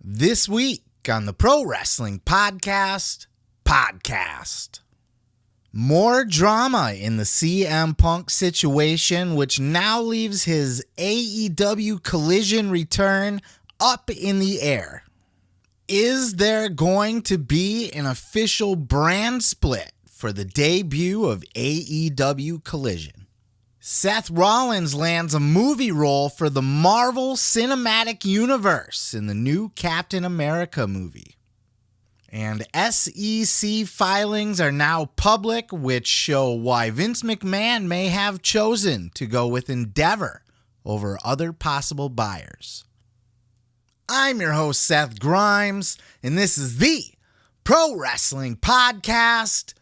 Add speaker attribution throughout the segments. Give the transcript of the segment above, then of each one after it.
Speaker 1: This week on the Pro Wrestling Podcast. More drama in the CM Punk situation, which now leaves his AEW Collision return up in the air. Is there going to be an official brand split for the debut of AEW Collision? Seth Rollins lands a movie role for the Marvel Cinematic Universe in the new Captain America movie. And SEC filings are now public, which show why Vince McMahon may have chosen to go with Endeavor over other possible buyers. I'm your host, Seth Grimes, and this is the Pro Wrestling Podcast.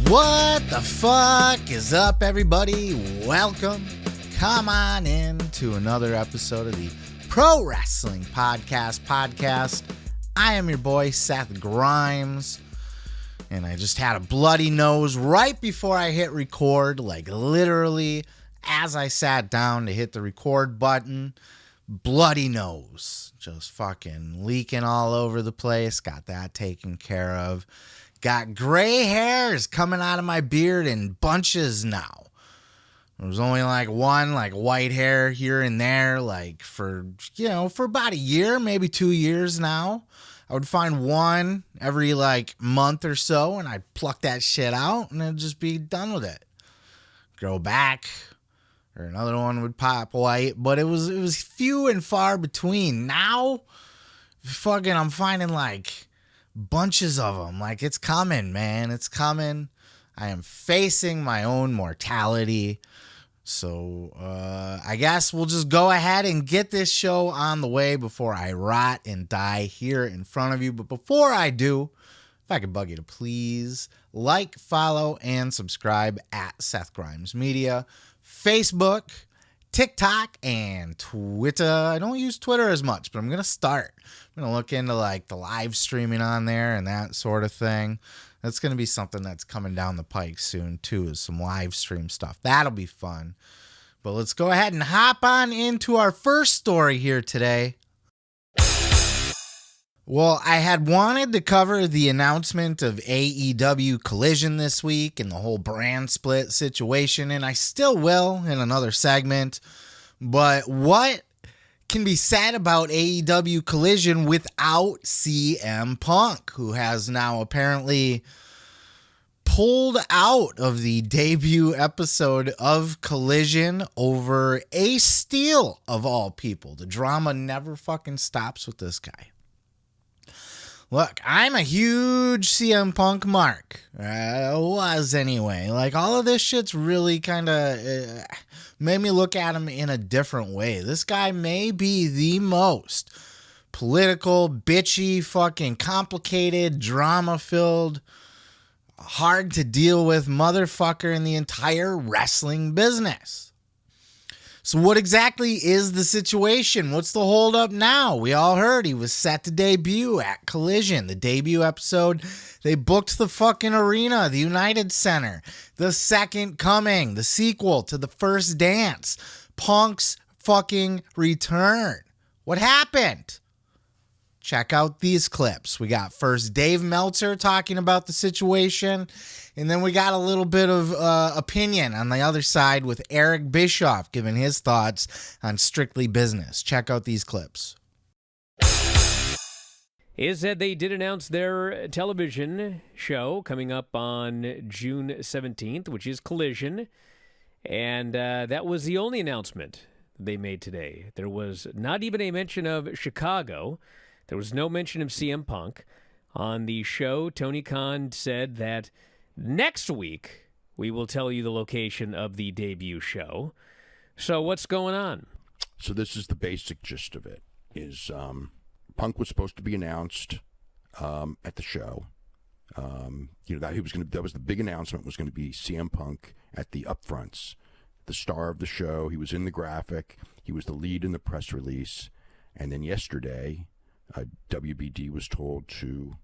Speaker 1: What the fuck is up, everybody? Welcome. Come on in to another episode of the Pro Wrestling Podcast. I am your boy, Seth Grimes, and I just had a bloody nose right before I hit record, like literally as I sat down to hit the record button. Bloody nose. Just fucking leaking all over the place. Got that taken care of. Got gray hairs coming out of my beard in bunches now. There was only like one white hair here and there, for about a year, maybe 2 years now. I would find one every month or so, and I'd pluck that shit out and I'd just be done with it. Grow back, or another one would pop white, but it was few and far between. Now, I'm finding bunches of them. It's coming, man. It's coming. I am facing my own mortality. So I guess we'll just go ahead and get this show on the way before I rot and die here in front of you. But before I do, if I could bug you to please like, follow, and subscribe at Seth Grimes Media, Facebook, TikTok, and Twitter. I don't use Twitter as much, but I'm going to start. I'm going to look into the live streaming on there and that sort of thing. That's going to be something that's coming down the pike soon too, is some live stream stuff. That'll be fun. But let's go ahead and hop on into our first story here today. Well, I had wanted to cover the announcement of AEW Collision this week and the whole brand split situation, and I still will in another segment. But what can be said about AEW Collision without CM Punk, who has now apparently pulled out of the debut episode of Collision over Ace Steel, of all people? The drama never fucking stops with this guy. Look, I'm a huge CM Punk mark. Was anyway. All of this shit's really kind of made me look at him in a different way. This guy may be the most political, bitchy, fucking complicated, drama-filled, hard to deal with motherfucker in the entire wrestling business. So what exactly is the situation? What's the holdup now? We all heard he was set to debut at Collision. The debut episode, they booked the fucking arena, the United Center, the Second Coming, the sequel to The First Dance, Punk's fucking return. What happened? Check out these clips. We got first Dave Meltzer talking about the situation, and then we got a little bit of opinion on the other side with Eric Bischoff giving his thoughts on Strictly Business. Check out these clips.
Speaker 2: Is that they did announce their television show coming up on June 17th, which is Collision, and that was the only announcement they made today. There was not even a mention of Chicago. There was no mention of CM Punk. On the show, Tony Khan said that next week we will tell you the location of the debut show. So what's going on?
Speaker 3: So this is the basic gist of it, is Punk was supposed to be announced at the show. That was the big announcement, was going to be CM Punk at the upfronts. the star of the show. He was in the graphic. He was the lead in the press release. And then yesterday, WBD was told to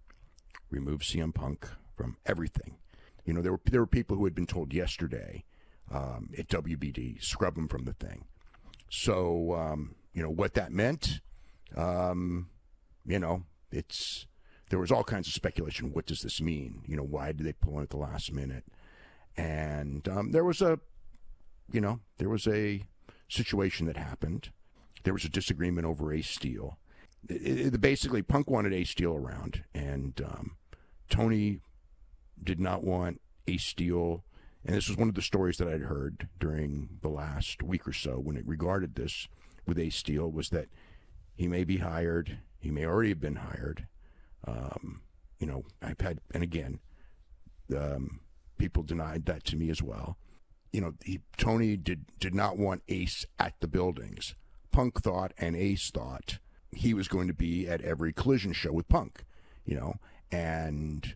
Speaker 3: remove CM Punk from everything. You know, there were people who had been told yesterday at WBD, scrub him from the thing. So, you know, what that meant, you know, there was all kinds of speculation. What does this mean? You know, why did they pull in at the last minute? And there was a situation that happened. There was a disagreement over Ace Steel. Basically, Punk wanted Ace Steel around, and Tony did not want Ace Steel. And this was one of the stories that I'd heard during the last week or so when it regarded this with Ace Steel, was that he may be hired. He may already have been hired. You know, I've had, and again, people denied that to me as well. You know, Tony did not want Ace at the buildings. Punk thought, and Ace thought, he was going to be at every Collision show with Punk, you know, and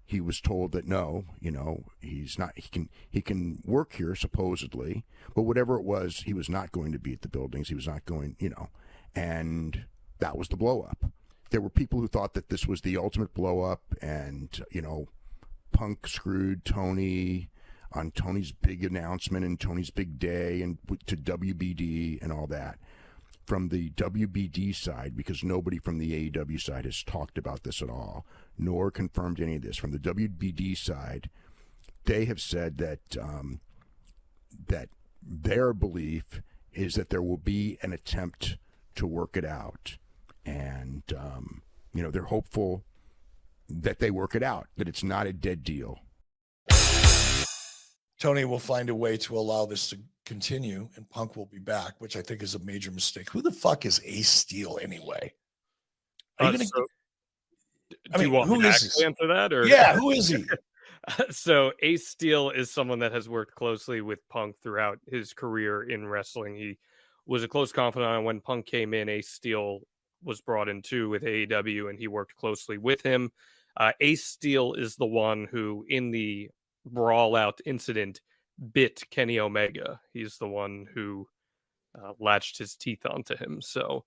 Speaker 3: he was told that no, you know, he's not, he can work here supposedly, but whatever it was, he was not going to be at the buildings. He was not going, you know, and that was the blow up. There were people who thought that this was the ultimate blow up, and, you know, Punk screwed Tony on Tony's big announcement and Tony's big day and to WBD and all that. From the WBD side, because nobody from the AEW side has talked about this at all, nor confirmed any of this. From the WBD side, they have said that that their belief is that there will be an attempt to work it out. And, you know, they're hopeful that they work it out, that it's not a dead deal.
Speaker 4: Tony will find a way to allow this to continue, and Punk will be back, which I think is a major mistake. Who the fuck is Ace Steel anyway? Are you gonna?
Speaker 5: Do you want me to actually answer that, or
Speaker 4: yeah, who is he?
Speaker 5: So Ace Steel is someone that has worked closely with Punk throughout his career in wrestling. He was a close confidant when Punk came in. Ace Steel was brought in too with AEW, and he worked closely with him. Ace Steel is the one who, in the brawl out incident, bit Kenny Omega. He's the one who latched his teeth onto him. So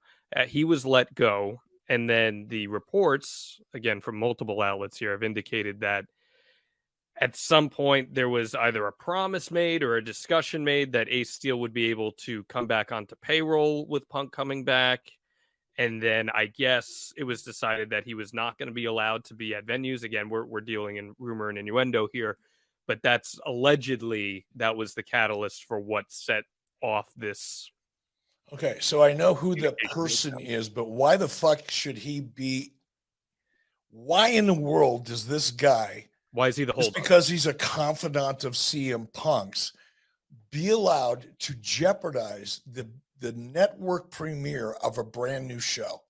Speaker 5: he was let go. And then the reports, again, from multiple outlets here, have indicated that at some point there was either a promise made or a discussion made that Ace Steel would be able to come back onto payroll with Punk coming back. And then I guess it was decided that he was not going to be allowed to be at venues. Again, we're dealing in rumor and innuendo here, but that's allegedly, that was the catalyst for what set off this.
Speaker 4: Okay, so I know who the person is, but why the fuck should he be? Why in the world does this guy,
Speaker 5: why is he the holdout?
Speaker 4: Just because he's a confidant of CM Punk's, be allowed to jeopardize the network premiere of a brand new show?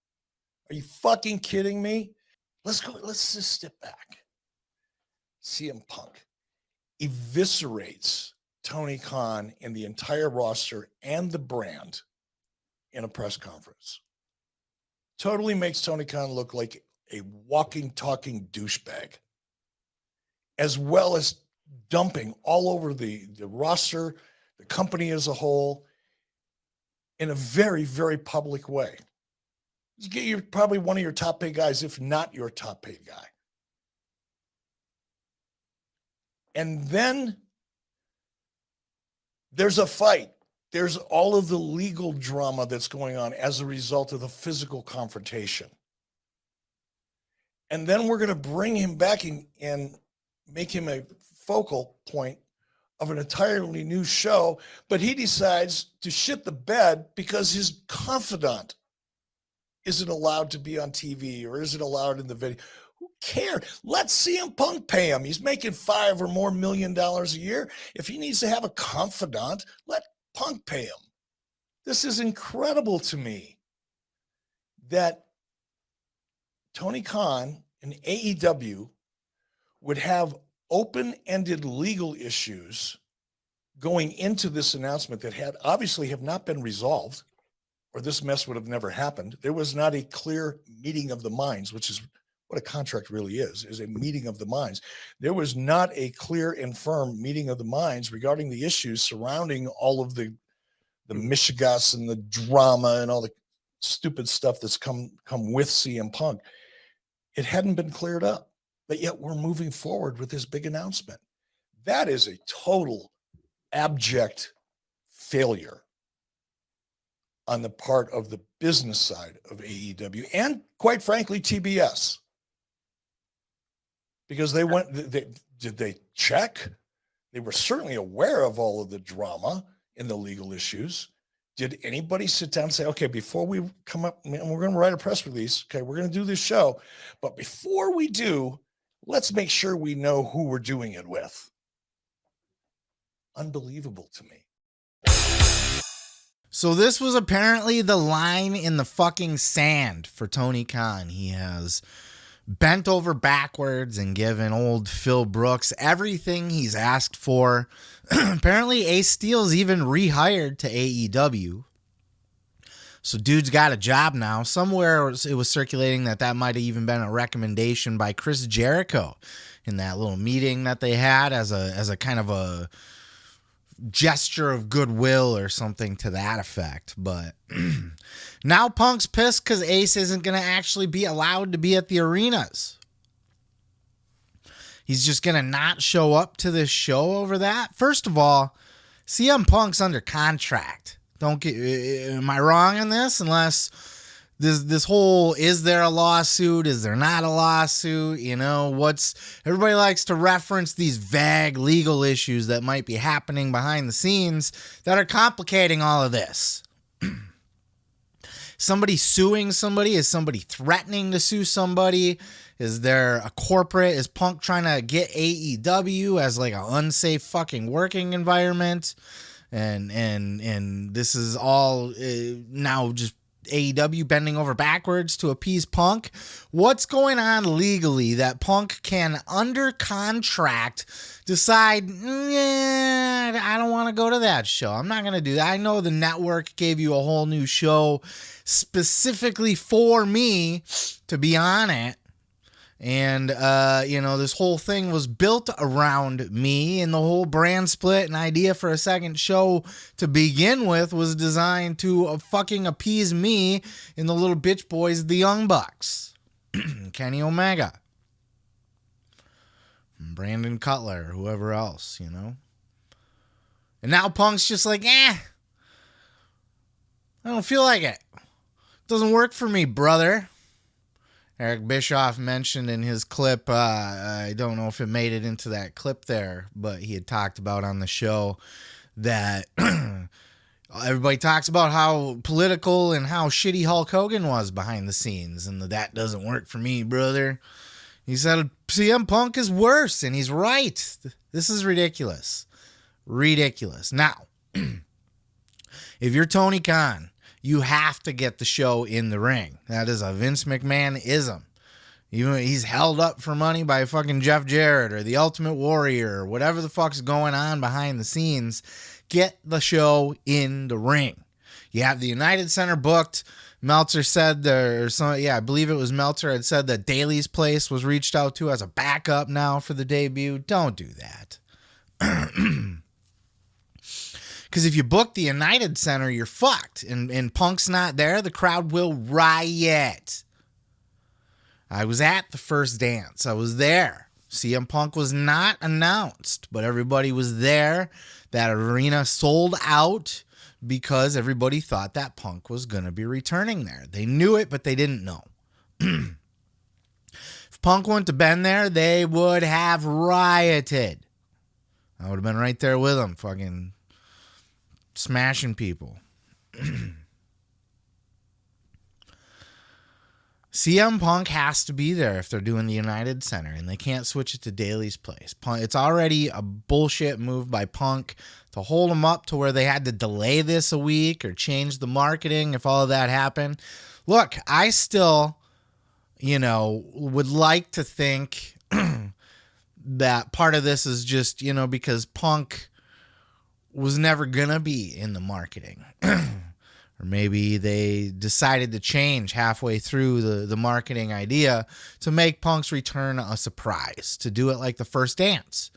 Speaker 4: Are you fucking kidding me? Let's just step back. CM Punk eviscerates Tony Khan and the entire roster and the brand in a press conference. Totally makes Tony Khan look like a walking, talking douchebag, as well as dumping all over the roster, the company as a whole, in a very, very public way. You're probably one of your top paid guys, if not your top paid guy. And then there's a fight. There's all of the legal drama that's going on as a result of the physical confrontation. And then we're going to bring him back and make him a focal point of an entirely new show, but he decides to shit the bed because his confidant isn't allowed to be on TV or isn't allowed in the video. Who cares? Let CM Punk pay him. He's making $5 or more million a year. If he needs to have a confidant, let Punk pay him. This is incredible to me that Tony Khan and AEW would have open-ended legal issues going into this announcement that had obviously have not been resolved, or this mess would have never happened. There was not a clear meeting of the minds, which is what a contract really is a meeting of the minds. There was not a clear and firm meeting of the minds regarding the issues surrounding all of the mishigas and the drama and all the stupid stuff that's come with CM Punk. It hadn't been cleared up, but yet we're moving forward with this big announcement. That is a total abject failure on the part of the business side of AEW and, quite frankly, TBS. Because did they check? They were certainly aware of all of the drama and the legal issues. Did anybody sit down and say, okay, before we come up, and we're going to write a press release, okay, we're going to do this show, but before we do, let's make sure we know who we're doing it with. Unbelievable to me.
Speaker 1: So this was apparently the line in the fucking sand for Tony Khan. He has bent over backwards and given old Phil Brooks everything he's asked for. Apparently Ace Steel's even rehired to AEW. So dude's got a job now. Somewhere it was circulating that might have even been a recommendation by Chris Jericho in that little meeting that they had as a kind of a gesture of goodwill or something to that effect. But now Punk's pissed because Ace isn't going to actually be allowed to be at the arenas. He's just going to not show up to this show over that. First of all, CM Punk's under contract. Am I wrong on this? Unless this whole, is there a lawsuit? Is there not a lawsuit? You know, everybody likes to reference these vague legal issues that might be happening behind the scenes that are complicating all of this. Somebody suing somebody? Is somebody threatening to sue somebody? Is there a corporate? Is Punk trying to get AEW as like an unsafe fucking working environment? And this is all now just AEW bending over backwards to appease Punk. What's going on legally that Punk can, under contract, decide, I don't want to go to that show. I'm not going to do that. I know the network gave you a whole new show specifically for me to be on it. And, this whole thing was built around me, and the whole brand split and idea for a second show to begin with was designed to fucking appease me and the little bitch boys, the Young Bucks, Kenny Omega, Brandon Cutler, whoever else, And now Punk's just like, I don't feel like it. Doesn't work for me, brother. Eric Bischoff mentioned in his clip, I don't know if it made it into that clip there, but he had talked about on the show that everybody talks about how political and how shitty Hulk Hogan was behind the scenes, and that doesn't work for me, brother. He said CM Punk is worse, and he's right. This is ridiculous. Ridiculous. Now, if you're Tony Khan, you have to get the show in the ring. That is a Vince McMahon-ism. He's held up for money by fucking Jeff Jarrett or the Ultimate Warrior or whatever the fuck's going on behind the scenes. Get the show in the ring. You have the United Center booked. Meltzer said I believe it was Meltzer had said that Daly's Place was reached out to as a backup now for the debut. Don't do that. Because if you book the United Center, you're fucked. And Punk's not there, the crowd will riot. I was at the first dance. I was there. CM Punk was not announced, but everybody was there. That arena sold out because everybody thought that Punk was going to be returning there. They knew it, but they didn't know. If Punk wouldn't have been there, they would have rioted. I would have been right there with them, fucking smashing people. CM Punk has to be there if they're doing the United Center, and they can't switch it to Daly's Place. It's already a bullshit move by Punk to hold him up to where they had to delay this a week or change the marketing if all of that happened. Look, I still, would like to think that part of this is just, because Punk was never going to be in the marketing. Or maybe they decided to change halfway through the marketing idea to make Punk's return a surprise, to do it like the first dance,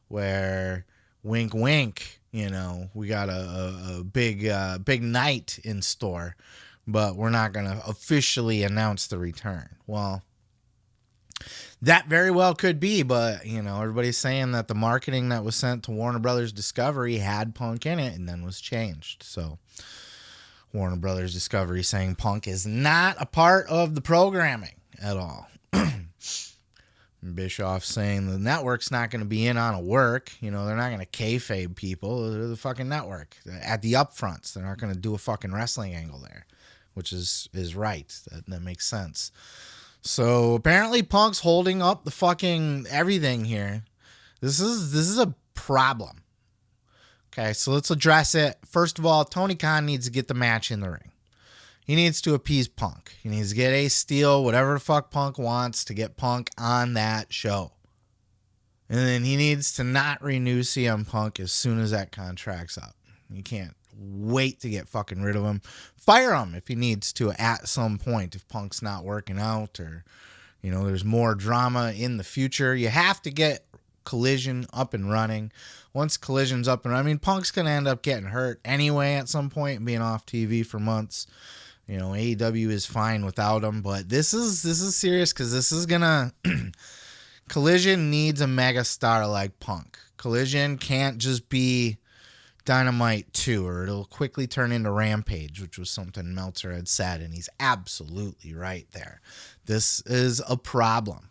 Speaker 1: where wink, wink, you know, we got a big night in store, but we're not going to officially announce the return. Well, that very well could be, but, you know, everybody's saying that the marketing that was sent to Warner Brothers Discovery had Punk in it and then was changed. So Warner Brothers Discovery saying Punk is not a part of the programming at all. Bischoff saying the network's not going to be in on a work. You know, they're not going to kayfabe people. They're the fucking network. At the upfronts, they're not going to do a fucking wrestling angle there, which is right. That makes sense. So apparently Punk's holding up the fucking everything here. This is a problem. Okay, so let's address it. First of all, Tony Khan needs to get the match in the ring. He needs to appease Punk. He needs to get Ace Steel, whatever the fuck Punk wants, to get Punk on that show. And then he needs to not renew CM Punk as soon as that contract's up. You can't wait to get fucking rid of him. Fire him if he needs to at some point, if Punk's not working out, or, you know, there's more drama in the future. You have to get Collision up and running. Once Collision's up and running, I mean, Punk's going to end up getting hurt anyway at some point and being off TV for months. You know, AEW is fine without him, but this is serious, because this is going to... Collision needs a mega star like Punk. Collision can't just be Dynamite 2, or it'll quickly turn into Rampage, which was something Meltzer had said, and he's absolutely right there. This is a problem.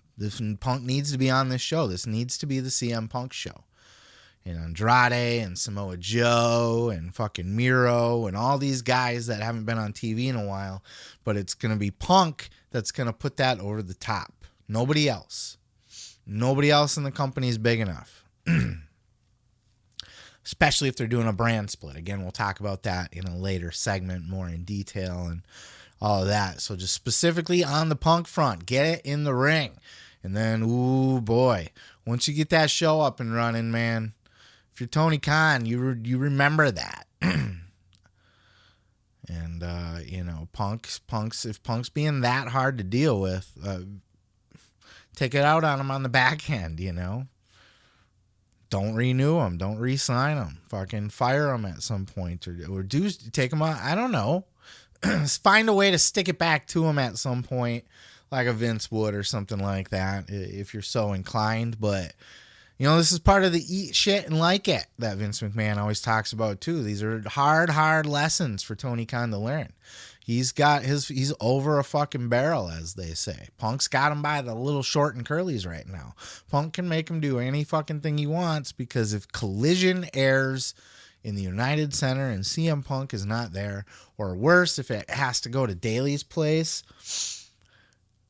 Speaker 1: Punk needs to be on this show. This needs to be the CM Punk show. And Andrade and Samoa Joe and fucking Miro and all these guys that haven't been on TV in a while, but it's going to be Punk that's going to put that over the top. Nobody else. Nobody else in the company is big enough. Especially if they're doing a brand split. Again, we'll talk about that in a later segment more in detail and all of that. So just specifically on the Punk front, get it in the ring. And then, ooh, boy, once you get that show up and running, man, if you're Tony Khan, you remember that. And, you know, if Punk's being that hard to deal with, take it out on him on the back end, you know. Don't renew him. Don't re-sign him. Fucking fire him at some point, or do take him out. I don't know. Find a way to stick it back to him at some point, like a Vince would or something like that, if you're so inclined. But, you know, this is part of the eat shit and like it that Vince McMahon always talks about too. These are hard lessons for Tony Khan to learn. He's over a fucking barrel, as they say. Punk's got him by the little short and curlies right now. Punk can make him do any fucking thing he wants, because if Collision airs in the United Center and CM Punk is not there, or worse, if it has to go to Daly's place,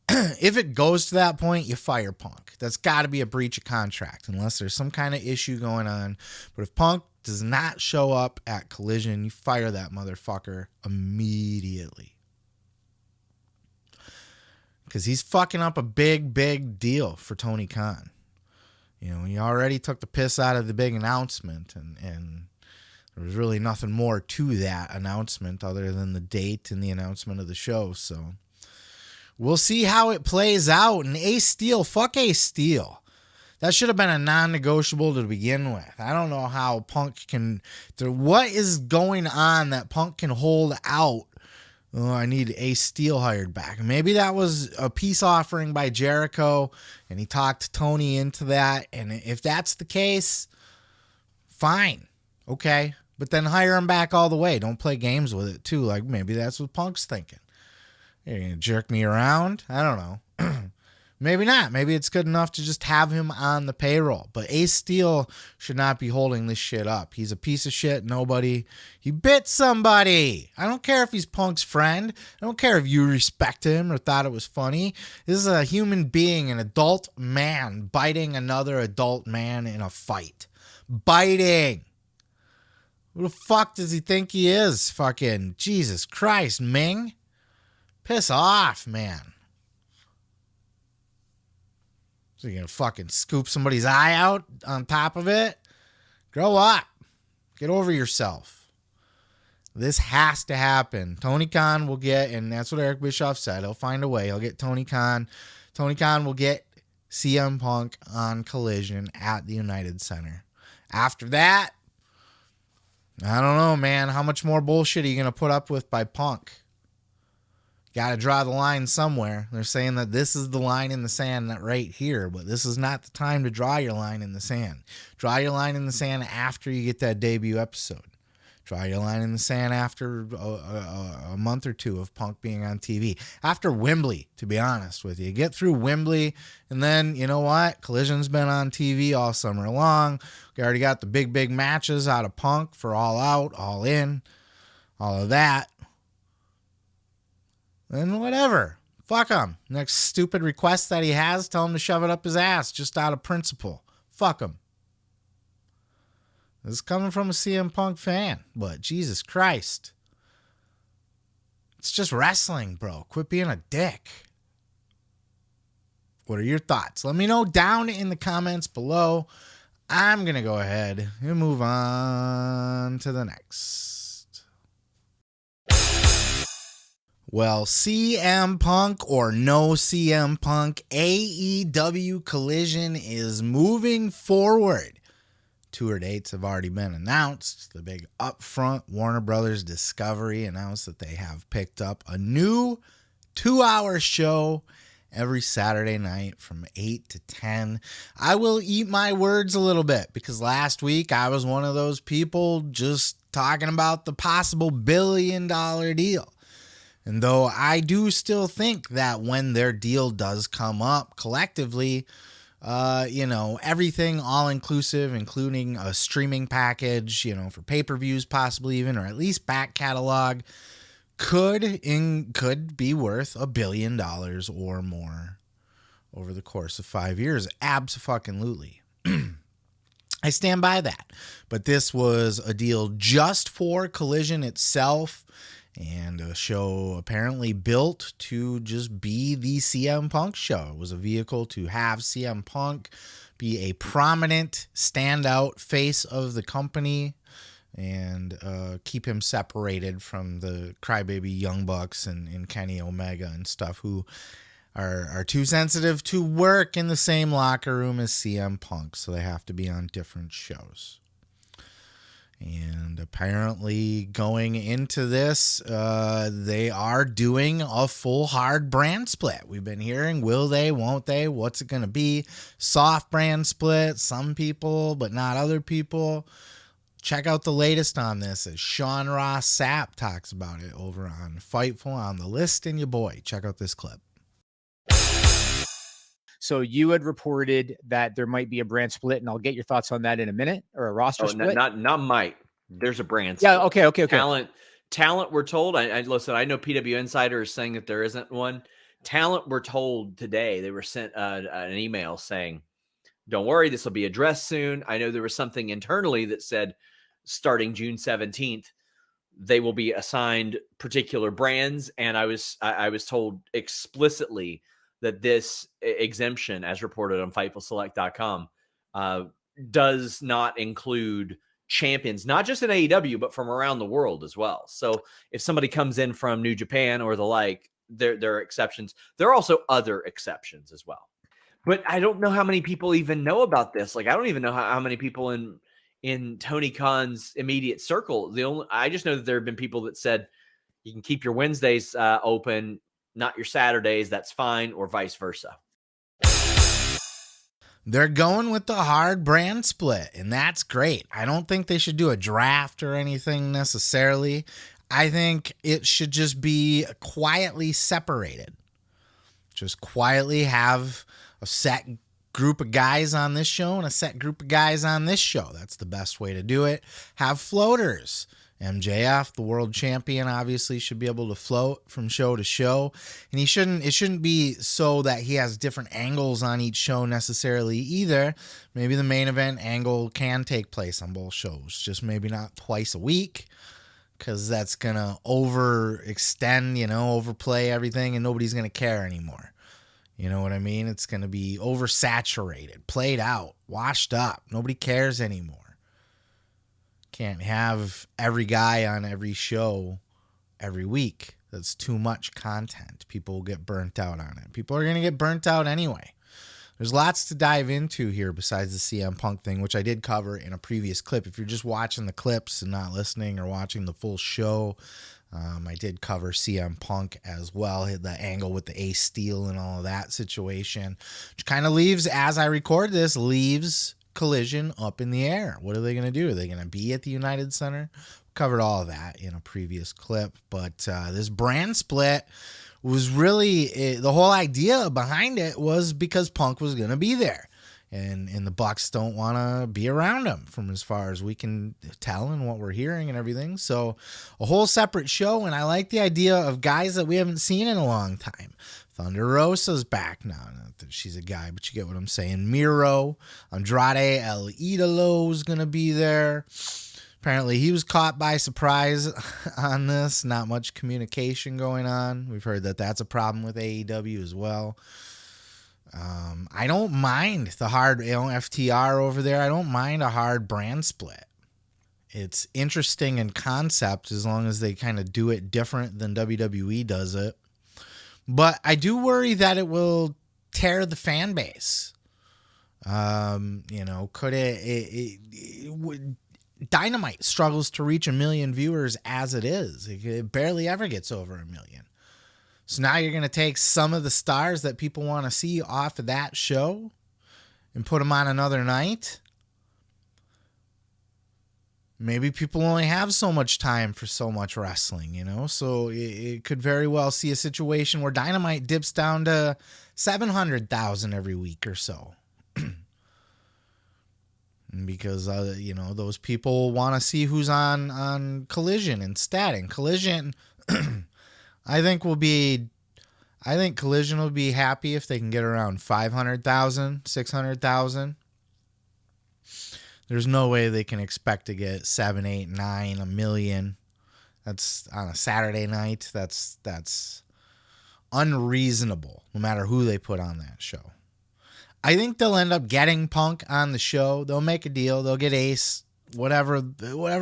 Speaker 1: if it goes to that point, you fire Punk. That's got to be a breach of contract, unless there's some kind of issue going on. But if Punk does not show up at Collision, you fire that motherfucker immediately. Because he's fucking up a big deal for Tony Khan. You know, he already took the piss out of the big announcement, and there was really nothing more to that announcement other than the date and the announcement of the show. So we'll see how it plays out. And Ace Steel, fuck Ace Steel. That should have been a non-negotiable to begin with. I don't know how Punk can... What is going on that Punk can hold out? Oh, I need Ace Steel hired back. Maybe that was a peace offering by Jericho, and he talked Tony into that. And if that's the case, fine. Okay. But then hire him back all the way. Don't play games with it, too. Like, maybe that's what Punk's thinking. You're going to jerk me around? I don't know. Maybe not. Maybe it's good enough to just have him on the payroll. But Ace Steel should not be holding this shit up. He's a piece of shit. Nobody. He bit somebody. I don't care if he's Punk's friend. I don't care if you respect him or thought it was funny. This is a human being, an adult man, biting another adult man in a fight. Biting. Who the fuck does he think he is? Fucking Jesus Christ, Ming. Piss off, man. So you're going to fucking scoop somebody's eye out on top of it? Grow up. Get over yourself. This has to happen. Tony Khan will get, and that's what Eric Bischoff said, he'll find a way. He'll get Tony Khan. Tony Khan will get CM Punk on Collision at the United Center. After that, I don't know, man. How much more bullshit are you going to put up with by Punk? Got to draw the line somewhere. They're saying that this is the line in the sand right here, but this is not the time to draw your line in the sand. Draw your line in the sand after you get that debut episode. Draw your line in the sand after a month or two of Punk being on TV. After Wembley, to be honest with you. Get through Wembley, and then, you know what? Collision's been on TV all summer long. We already got the big matches out of Punk for All Out, All In, all of that. Then whatever. Fuck him. Next stupid request that he has, tell him to shove it up his ass just out of principle. Fuck him. This is coming from a CM Punk fan, but Jesus Christ. It's just wrestling, bro. Quit being a dick. What are your thoughts? Let me know down in the comments below. I'm going to go ahead and move on to the next. Well, CM Punk or no CM Punk, AEW Collision is moving forward. Tour dates have already been announced. The big upfront, Warner Brothers Discovery announced that they have picked up a new 2-hour show every Saturday night from 8 to 10. I will eat my words a little bit because last week I was one of those people just talking about the possible $1 billion deal. And though I do still think that when their deal does come up collectively, everything all inclusive, including a streaming package, for pay-per-views possibly even, or at least back catalog, could be worth $1 billion or more over the course of 5 years. Abso-fucking-lutely. I stand by that. But this was a deal just for Collision itself, and a show apparently built to just be the CM Punk show. It was a vehicle to have CM Punk be a prominent, standout face of the company and keep him separated from the crybaby Young Bucks and Kenny Omega and stuff who are too sensitive to work in the same locker room as CM Punk, so they have to be on different shows. And apparently going into this, they are doing a full hard brand split. We've been hearing, will they, won't they, what's it going to be? Soft brand split, some people, but not other people. Check out the latest on this as Sean Ross Sapp talks about it over on Fightful on the list and your boy. Check out this clip.
Speaker 6: So you had reported that there might be a brand split, and I'll get your thoughts on that in a minute, or a roster split.
Speaker 7: Not might. There's a brand split.
Speaker 6: Yeah. Okay.
Speaker 7: Talent. We're told. I listen. I know PW Insider is saying that there isn't one. Talent. We're told today they were sent an email saying, "Don't worry, this will be addressed soon." I know there was something internally that said, starting June 17th, they will be assigned particular brands, and I was told explicitly that this exemption, as reported on FightfulSelect.com, does not include champions, not just in AEW, but from around the world as well. So if somebody comes in from New Japan or the like, there are exceptions. There are also other exceptions as well. But I don't know how many people even know about this. Like, I don't even know how many people in Tony Khan's immediate circle. I just know that there have been people that said you can keep your Wednesdays open, not your Saturdays, that's fine, or vice versa.
Speaker 1: They're going with the hard brand split, and that's great. I don't think they should do a draft or anything necessarily. I think it should just be quietly separated. Just quietly have a set group of guys on this show and a set group of guys on this show. That's the best way to do it. Have floaters. MJF, the world champion, obviously should be able to float from show to show, and it shouldn't be so that he has different angles on each show necessarily either. Maybe the main event angle can take place on both shows, just maybe not twice a week, because that's gonna overextend, overplay everything, and nobody's gonna care anymore. You know what I mean? It's gonna be oversaturated, played out, washed up. Nobody cares anymore. Can't have every guy on every show every week. That's too much content. People will get burnt out on it. People are going to get burnt out anyway. There's lots to dive into here besides the CM Punk thing, which I did cover in a previous clip. If you're just watching the clips and not listening or watching the full show, I did cover CM Punk as well, the angle with the Ace Steel and all of that situation, which kind of leaves, as I record this, leaves Collision up in the air. What are they going to do? Are they going to be at the United Center? Covered all of that in a previous clip, but this brand split was really, the whole idea behind it was because Punk was going to be there. And the Bucks don't want to be around him from as far as we can tell and what we're hearing and everything. So a whole separate show. And I like the idea of guys that we haven't seen in a long time. Thunder Rosa's back now. Not that she's a guy, but you get what I'm saying. Miro, Andrade El Idolo's going to be there. Apparently he was caught by surprise on this. Not much communication going on. We've heard that that's a problem with AEW as well. I don't mind the hard, FTR over there. I don't mind a hard brand split. It's interesting in concept as long as they kind of do it different than WWE does it. But I do worry that it will tear the fan base. Could it Dynamite struggles to reach 1 million viewers as it is. It barely ever gets over 1 million. So now you're going to take some of the stars that people want to see off of that show and put them on another night. Maybe people only have so much time for so much wrestling, So it could very well see a situation where Dynamite dips down to 700,000 every week or so. Because, those people want to see who's on Collision instead. And Collision... I think Collision will be happy if they can get around 500,000, 600,000. There's no way they can expect to get 7, 8, 9, 1 million. That's on a Saturday night. That's unreasonable, no matter who they put on that show. I think they'll end up getting Punk on the show. They'll make a deal. They'll get Ace, whatever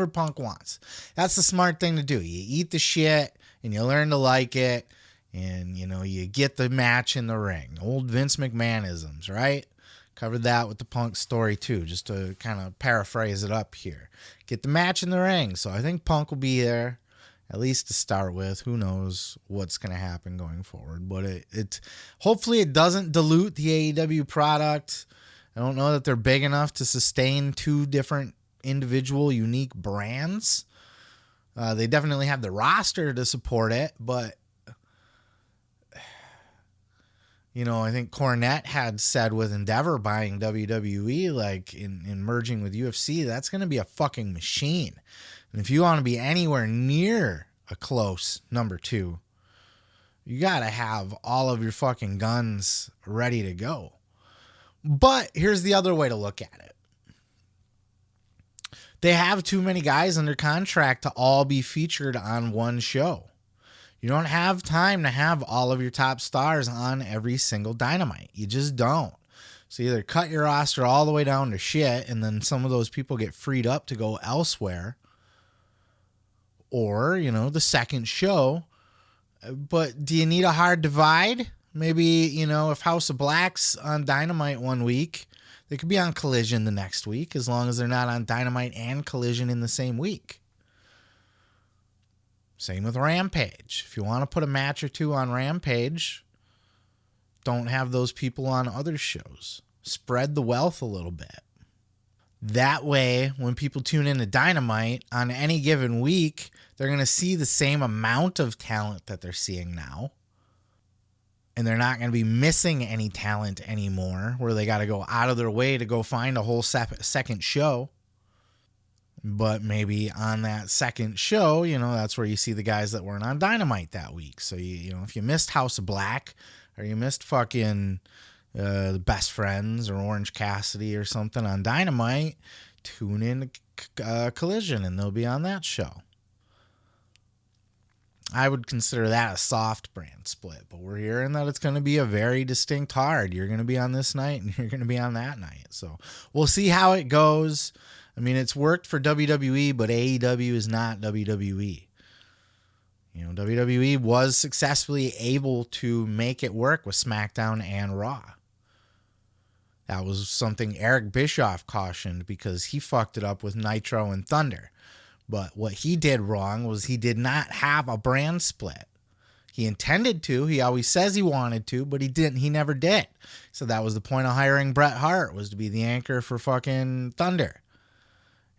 Speaker 1: Punk wants. That's the smart thing to do. You eat the shit. And you learn to like it, and, you get the match in the ring. Old Vince McMahon-isms, right? Covered that with the Punk story, too, just to kind of paraphrase it up here. Get the match in the ring. So I think Punk will be there, at least to start with. Who knows what's going to happen going forward. But hopefully it doesn't dilute the AEW product. I don't know that they're big enough to sustain 2 different individual, unique brands. They definitely have the roster to support it, but, I think Cornette had said with Endeavor buying WWE, like in merging with UFC, that's going to be a fucking machine. And if you want to be anywhere near a close number 2, you got to have all of your fucking guns ready to go. But here's the other way to look at it. They have too many guys under contract to all be featured on one show. You don't have time to have all of your top stars on every single Dynamite. You just don't. So either cut your roster all the way down to shit, and then some of those people get freed up to go elsewhere. Or, the second show. But do you need a hard divide? Maybe, if House of Black's on Dynamite one week, they could be on Collision the next week, as long as they're not on Dynamite and Collision in the same week. Same with Rampage. If you want to put a match or 2 on Rampage, don't have those people on other shows. Spread the wealth a little bit. That way, when people tune into Dynamite on any given week, they're going to see the same amount of talent that they're seeing now. And they're not going to be missing any talent anymore where they got to go out of their way to go find a whole second show. But maybe on that second show, that's where you see the guys that weren't on Dynamite that week. So, if you missed House of Black or you missed fucking the Best Friends or Orange Cassidy or something on Dynamite, tune in to Collision and they'll be on that show. I would consider that a soft brand split, but we're hearing that it's going to be a very distinct hard. You're going to be on this night and you're going to be on that night. So we'll see how it goes. I mean, it's worked for WWE, but AEW is not WWE. You know, WWE was successfully able to make it work with SmackDown and Raw. That was something Eric Bischoff cautioned because he fucked it up with Nitro and Thunder. But what he did wrong was he did not have a brand split. He intended to. He always says he wanted to, but he didn't. He never did. So that was the point of hiring Bret Hart, was to be the anchor for fucking Thunder.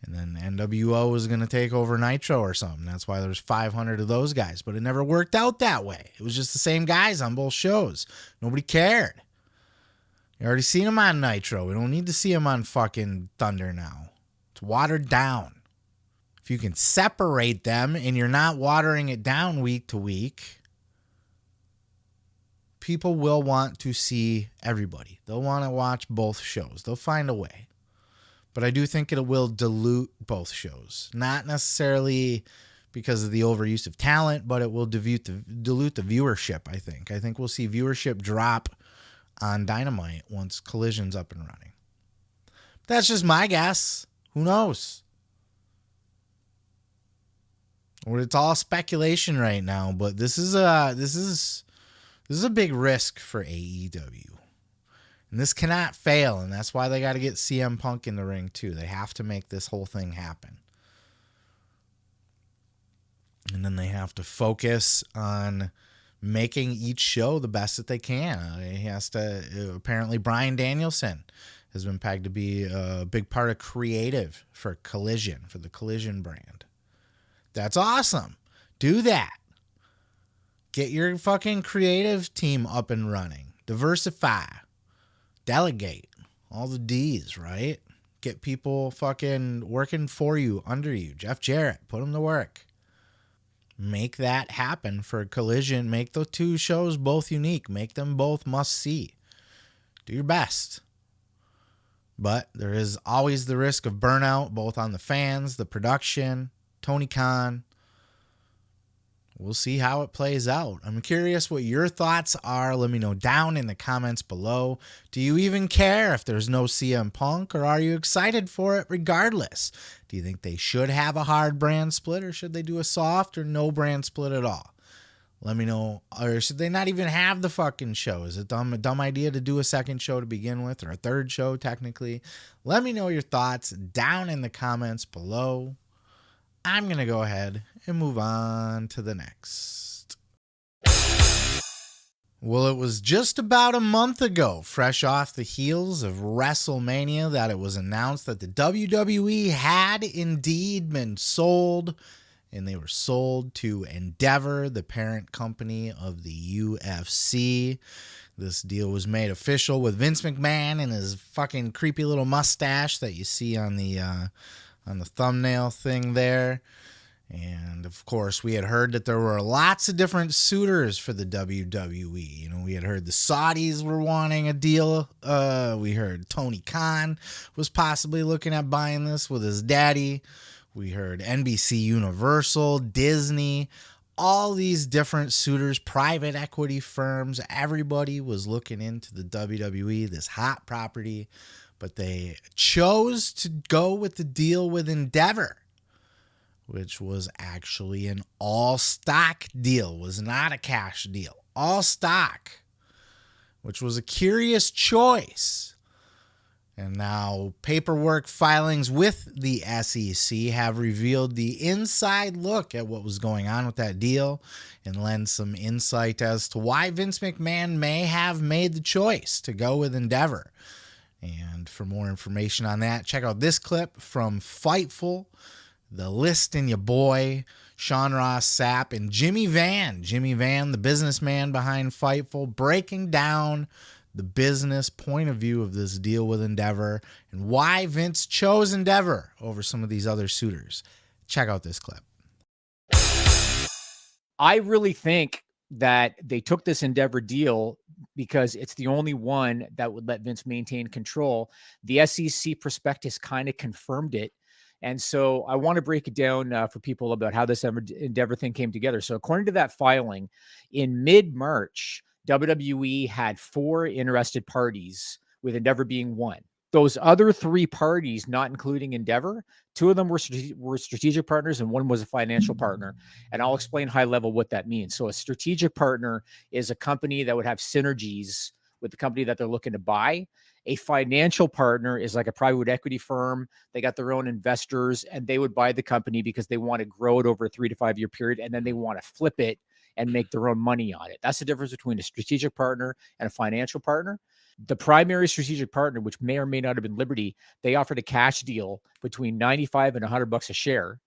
Speaker 1: And then NWO was going to take over Nitro or something. That's why there's 500 of those guys. But it never worked out that way. It was just the same guys on both shows. Nobody cared. You already seen him on Nitro. We don't need to see him on fucking Thunder now. It's watered down. If you can separate them and you're not watering it down week to week, people will want to see everybody. They'll want to watch both shows. They'll find a way. But I do think it will dilute both shows. Not necessarily because of the overuse of talent, but it will dilute the viewership, I think. I think we'll see viewership drop on Dynamite once Collision's up and running. But that's just my guess. Who knows? Or it's all speculation right now, but this is a big risk for AEW. And this cannot fail, and that's why they got to get CM Punk in the ring too. They have to make this whole thing happen. And then they have to focus on making each show the best that they can. He has to, apparently Bryan Danielson has been pegged to be a big part of creative for Collision, for the Collision brand. That's awesome. Do that. Get your fucking creative team up and running. Diversify. Delegate. All the D's, right? Get people fucking working for you, under you. Jeff Jarrett, put them to work. Make that happen for Collision. Make the two shows both unique. Make them both must-see. Do your best. But there is always the risk of burnout, both on the fans, the production, Tony Khan. We'll see how it plays out. I'm curious what your thoughts are. Let me know down in the comments below. Do you even care if there's no CM Punk, or are you excited for it regardless? Do you think they should have a hard brand split, or should they do a soft or no brand split at all? Let me know. Or should they not even have the fucking show? Is it a dumb idea to do a second show to begin with, or a third show technically? Let me know your thoughts down in the comments below. I'm going to go ahead and move on to the next. Well, it was just about a month ago, fresh off the heels of WrestleMania, that it was announced that the WWE had indeed been sold, and they were sold to Endeavor, the parent company of the UFC. This deal was made official with Vince McMahon and his fucking creepy little mustache that you see on the thumbnail thing there. And of course, we had heard that there were lots of different suitors for the WWE. You know, we had heard the Saudis were wanting a deal. We heard Tony Khan was possibly looking at buying this with his daddy. We heard NBC Universal, Disney, all these different suitors, private equity firms. Everybody was looking into the WWE, this hot property. But they chose to go with the deal with Endeavor, which was actually an all-stock deal, was not a cash deal. All stock, which was a curious choice. And now paperwork filings with the SEC have revealed the inside look at what was going on with that deal and lend some insight as to why Vince McMahon may have made the choice to go with Endeavor. And for more information on that, check out this clip from Fightful, The List and your boy, Sean Ross Sapp, and Jimmy Van. Jimmy Van, the businessman behind Fightful, breaking down the business point of view of this deal with Endeavor and why Vince chose Endeavor over some of these other suitors. Check out this clip.
Speaker 6: I really think that they took this Endeavor deal because it's the only one that would let Vince maintain control. The SEC prospectus kind of confirmed it. And so I want to break it down for people about how this Endeavor thing came together. So according to that filing, in mid-March, WWE had 4 interested parties, with Endeavor being one. Those other three parties, not including Endeavor, two of them were strategic partners and one was a financial partner. And I'll explain high level what that means. So a strategic partner is a company that would have synergies with the company that they're looking to buy. A financial partner is like a private equity firm. They got their own investors and they would buy the company because they want to grow it over a 3 to 5 year period. And then they want to flip it and make their own money on it. That's the difference between a strategic partner and a financial partner. The primary strategic partner, which may or may not have been Liberty, they offered a cash deal between $95 and $100 a share.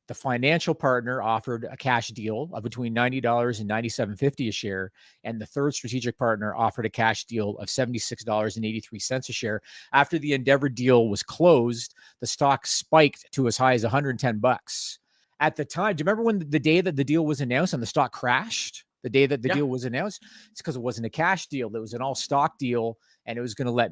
Speaker 6: The financial partner offered a cash deal of between $90 and $97.50 a share. And the third strategic partner offered a cash deal of $76.83 a share. After the Endeavor deal was closed, the stock spiked to as high as $110. At the time, do you remember when the day that the deal was announced and the stock crashed? The day that the deal was announced, it's because it wasn't a cash deal. It was an all stock deal and it was going to let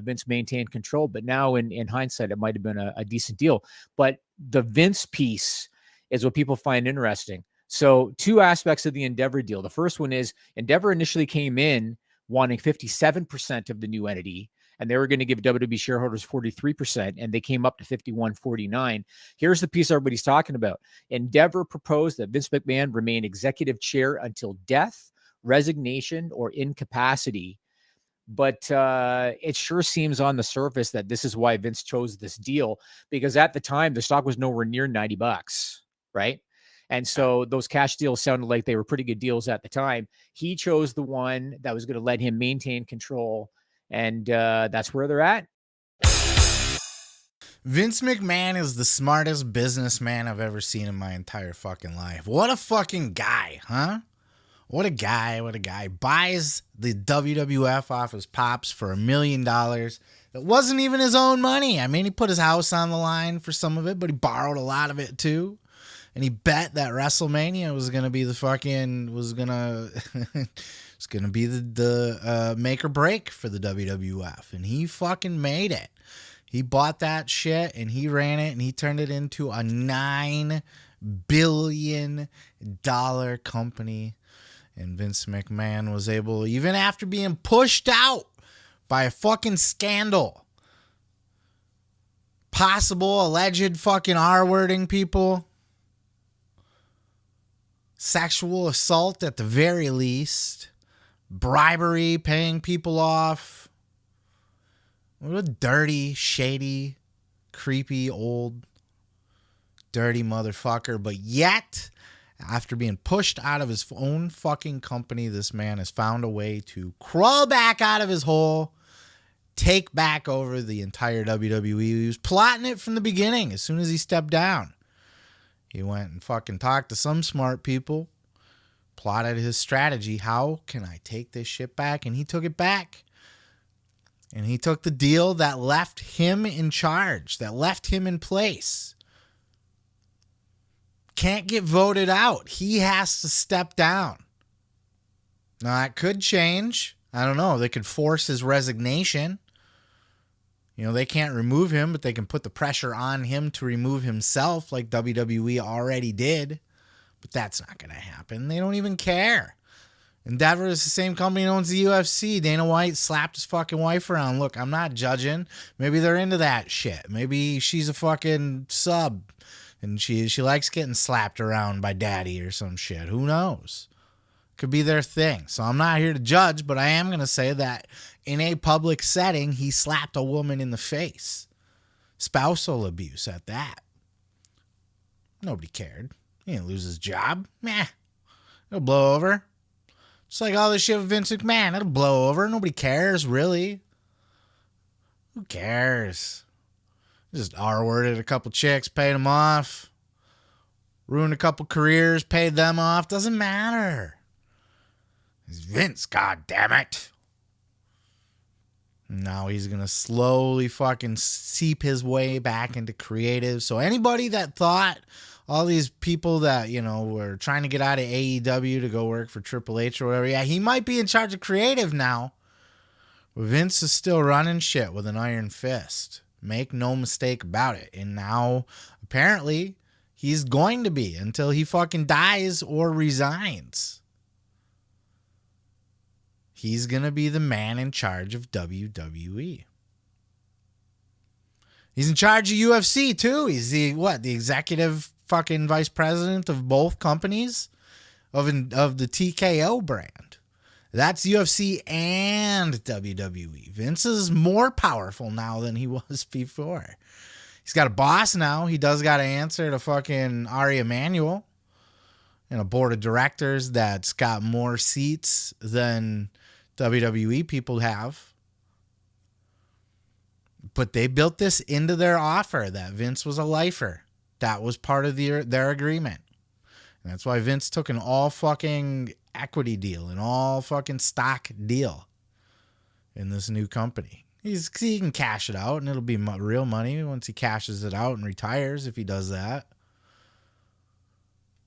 Speaker 6: Vince maintain control. But now in hindsight, it might've been a decent deal, but the Vince piece is what people find interesting. So two aspects of the Endeavor deal. The first one is Endeavor initially came in wanting 57% of the new entity, and they were going to give WWE shareholders 43%, and they came up to 51.49. Here's the piece everybody's talking about. Endeavor proposed that Vince McMahon remain executive chair until death, resignation, or incapacity. But it sure seems on the surface that this is why Vince chose this deal, because at the time, the stock was nowhere near $90, right? And so those cash deals sounded like they were pretty good deals at the time. He chose the one that was going to let him maintain control. And that's where they're at.
Speaker 1: Vince McMahon is the smartest businessman I've ever seen in my entire fucking life. What a fucking guy, huh? What a guy, what a guy. Buys the WWF off his pops for $1 million. It wasn't even his own money. I mean, he put his house on the line for some of it, but he borrowed a lot of it too. And he bet that WrestleMania was going to be the fucking, was going to... It's going to be the make or break for the WWF. And he fucking made it. He bought that shit and he ran it and he turned it into a $9 billion company. And Vince McMahon was able, even after being pushed out by a fucking scandal, possible alleged fucking R-wording people, sexual assault at the very least, bribery, paying people off. What a dirty, shady, creepy, old, dirty motherfucker. But yet, after being pushed out of his own fucking company, this man has found a way to crawl back out of his hole, take back over the entire WWE. He was plotting it from the beginning. As soon as he stepped down, he went and fucking talked to some smart people, plotted his strategy. How can I take this shit back? And he took it back. And he took the deal that left him in charge, that left him in place. Can't get voted out. He has to step down. Now, that could change. I don't know. They could force his resignation. You know, they can't remove him, but they can put the pressure on him to remove himself like WWE already did. But that's not going to happen. They don't even care. Endeavor is the same company that owns the UFC. Dana White slapped his fucking wife around. Look, I'm not judging. Maybe they're into that shit. Maybe she's a fucking sub and she likes getting slapped around by daddy or some shit. Who knows? Could be their thing. So I'm not here to judge, but I am going to say that in a public setting, he slapped a woman in the face. Spousal abuse at that. Nobody cared. He didn't lose his job. Meh. It'll blow over. Just like all this shit with Vince McMahon. It'll blow over. Nobody cares, really. Who cares? Just R-worded a couple chicks, paid them off. Ruined a couple careers, paid them off. Doesn't matter. It's Vince, goddammit. Now he's going to slowly fucking seep his way back into creative. So anybody that thought all these people that, you know, were trying to get out of AEW to go work for Triple H or whatever, yeah, he might be in charge of creative now. But Vince is still running shit with an iron fist. Make no mistake about it. And now, apparently, he's going to be until he fucking dies or resigns. He's going to be the man in charge of WWE. He's in charge of UFC too. He's the executive fucking vice president of both companies of the TKO brand. That's UFC and WWE. Vince is more powerful now than he was before. He's got a boss now. He does got to answer to fucking Ari Emanuel and a board of directors that's got more seats than WWE people have. But they built this into their offer that Vince was a lifer. That was part of their agreement. And that's why Vince took an all fucking equity deal, an all fucking stock deal in this new company. He can cash it out and it'll be real money once he cashes it out and retires, if he does that.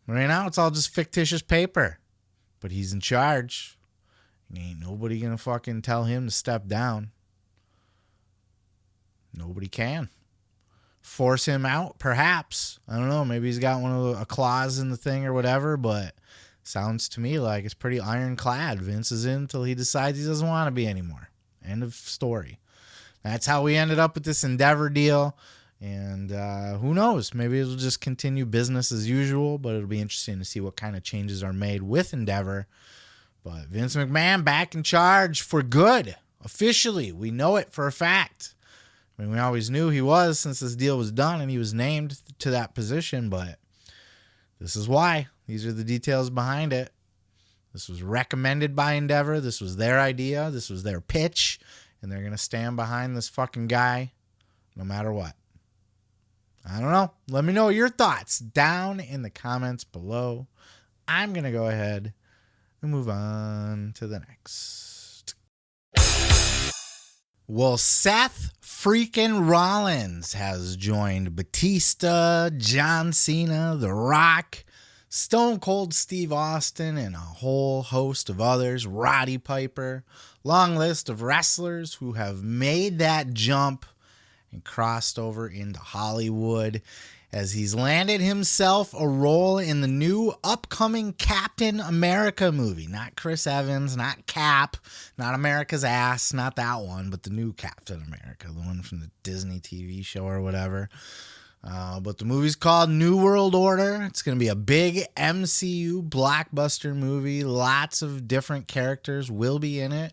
Speaker 1: Right now, it's all just fictitious paper. But he's in charge. Ain't nobody gonna fucking tell him to step down. Nobody can. Force him out, perhaps. I don't know. Maybe he's got a clause in the thing or whatever, but sounds to me like it's pretty ironclad. Vince is in until he decides he doesn't want to be anymore. End of story. That's how we ended up with this Endeavor deal. And who knows? Maybe it'll just continue business as usual, but it'll be interesting to see what kind of changes are made with Endeavor. But Vince McMahon back in charge for good. Officially. We know it for a fact. I mean, we always knew he was since this deal was done and he was named to that position, but this is why. These are the details behind it. This was recommended by Endeavor. This was their idea. This was their pitch. And they're going to stand behind this fucking guy no matter what. I don't know. Let me know your thoughts down in the comments below. I'm going to go ahead and move on to the next. Well, Seth freaking Rollins has joined Batista, John Cena, The Rock, Stone Cold Steve Austin, and a whole host of others, Roddy Piper. Long list of wrestlers who have made that jump and crossed over into Hollywood as he's landed himself a role in the new upcoming Captain America movie. Not Chris Evans, not Cap, not America's Ass, not that one, but the new Captain America, the one from the Disney TV show or whatever. But the movie's called New World Order. It's going to be a big MCU blockbuster movie. Lots of different characters will be in it.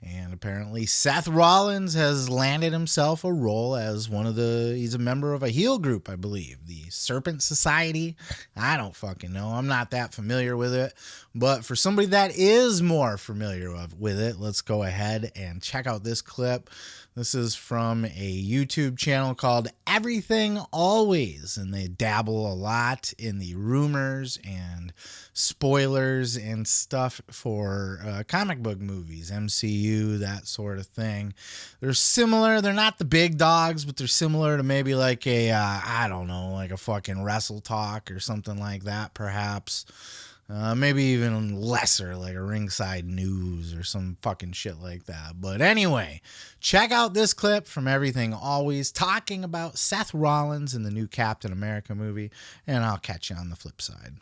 Speaker 1: And apparently Seth Rollins has landed himself a role as he's a member of a heel group, I believe. The Serpent Society. I don't fucking know. I'm not that familiar with it. But for somebody that is more familiar with it, let's go ahead and check out this clip. This is from a YouTube channel called Everything Always, and they dabble a lot in the rumors and spoilers and stuff for comic book movies, MCU, that sort of thing. They're similar. They're not the big dogs, but they're similar to maybe like I don't know, like a fucking Wrestle Talk or something like that, perhaps. Maybe even lesser, like a Ringside News or some fucking shit like that. But anyway, check out this clip from Everything Always talking about Seth Rollins in the new Captain America movie, and I'll catch you on the flip side.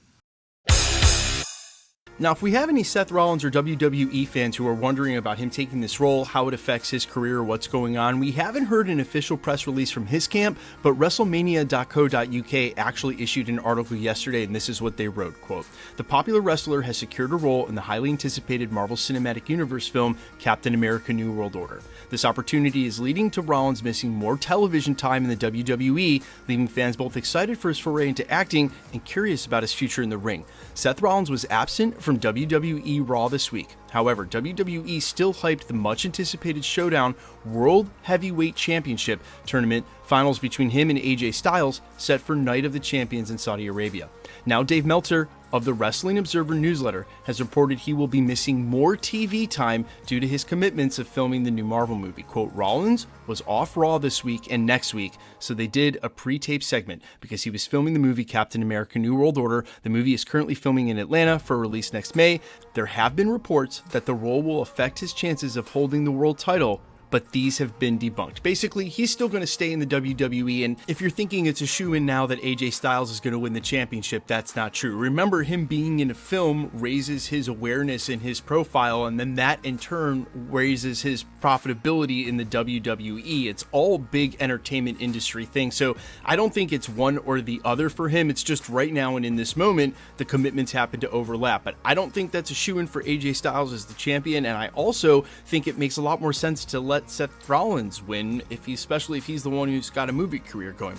Speaker 8: Now, if we have any Seth Rollins or WWE fans who are wondering about him taking this role, how it affects his career, or what's going on, we haven't heard an official press release from his camp, but WrestleMania.co.uk actually issued an article yesterday, and this is what they wrote, quote, "The popular wrestler has secured a role in the highly anticipated Marvel Cinematic Universe film, Captain America: New World Order. This opportunity is leading to Rollins missing more television time in the WWE, leaving fans both excited for his foray into acting and curious about his future in the ring. Seth Rollins was absent from WWE Raw this week. However, WWE still hyped the much-anticipated Showdown World Heavyweight Championship tournament finals between him and AJ Styles, set for Night of the Champions in Saudi Arabia. Now, Dave Meltzer of the Wrestling Observer newsletter has reported he will be missing more TV time due to his commitments of filming the new Marvel movie. Quote, Rollins was off Raw this week and next week, so they did a pre-tape segment because he was filming the movie Captain America: New World Order. The movie is currently filming in Atlanta for release next May. There have been reports that the role will affect his chances of holding the world title, but these have been debunked. Basically, he's still going to stay in the WWE, and if you're thinking it's a shoo-in now that AJ Styles is going to win the championship, that's not true. Remember, him being in a film raises his awareness and his profile, and then that in turn raises his profitability in the WWE. It's all big entertainment industry things, so I don't think it's one or the other for him. It's just right now and in this moment, the commitments happen to overlap, but I don't think that's a shoo-in for AJ Styles as the champion, and I also think it makes a lot more sense to let Seth Rollins win, especially if he's the one who's got a movie career going.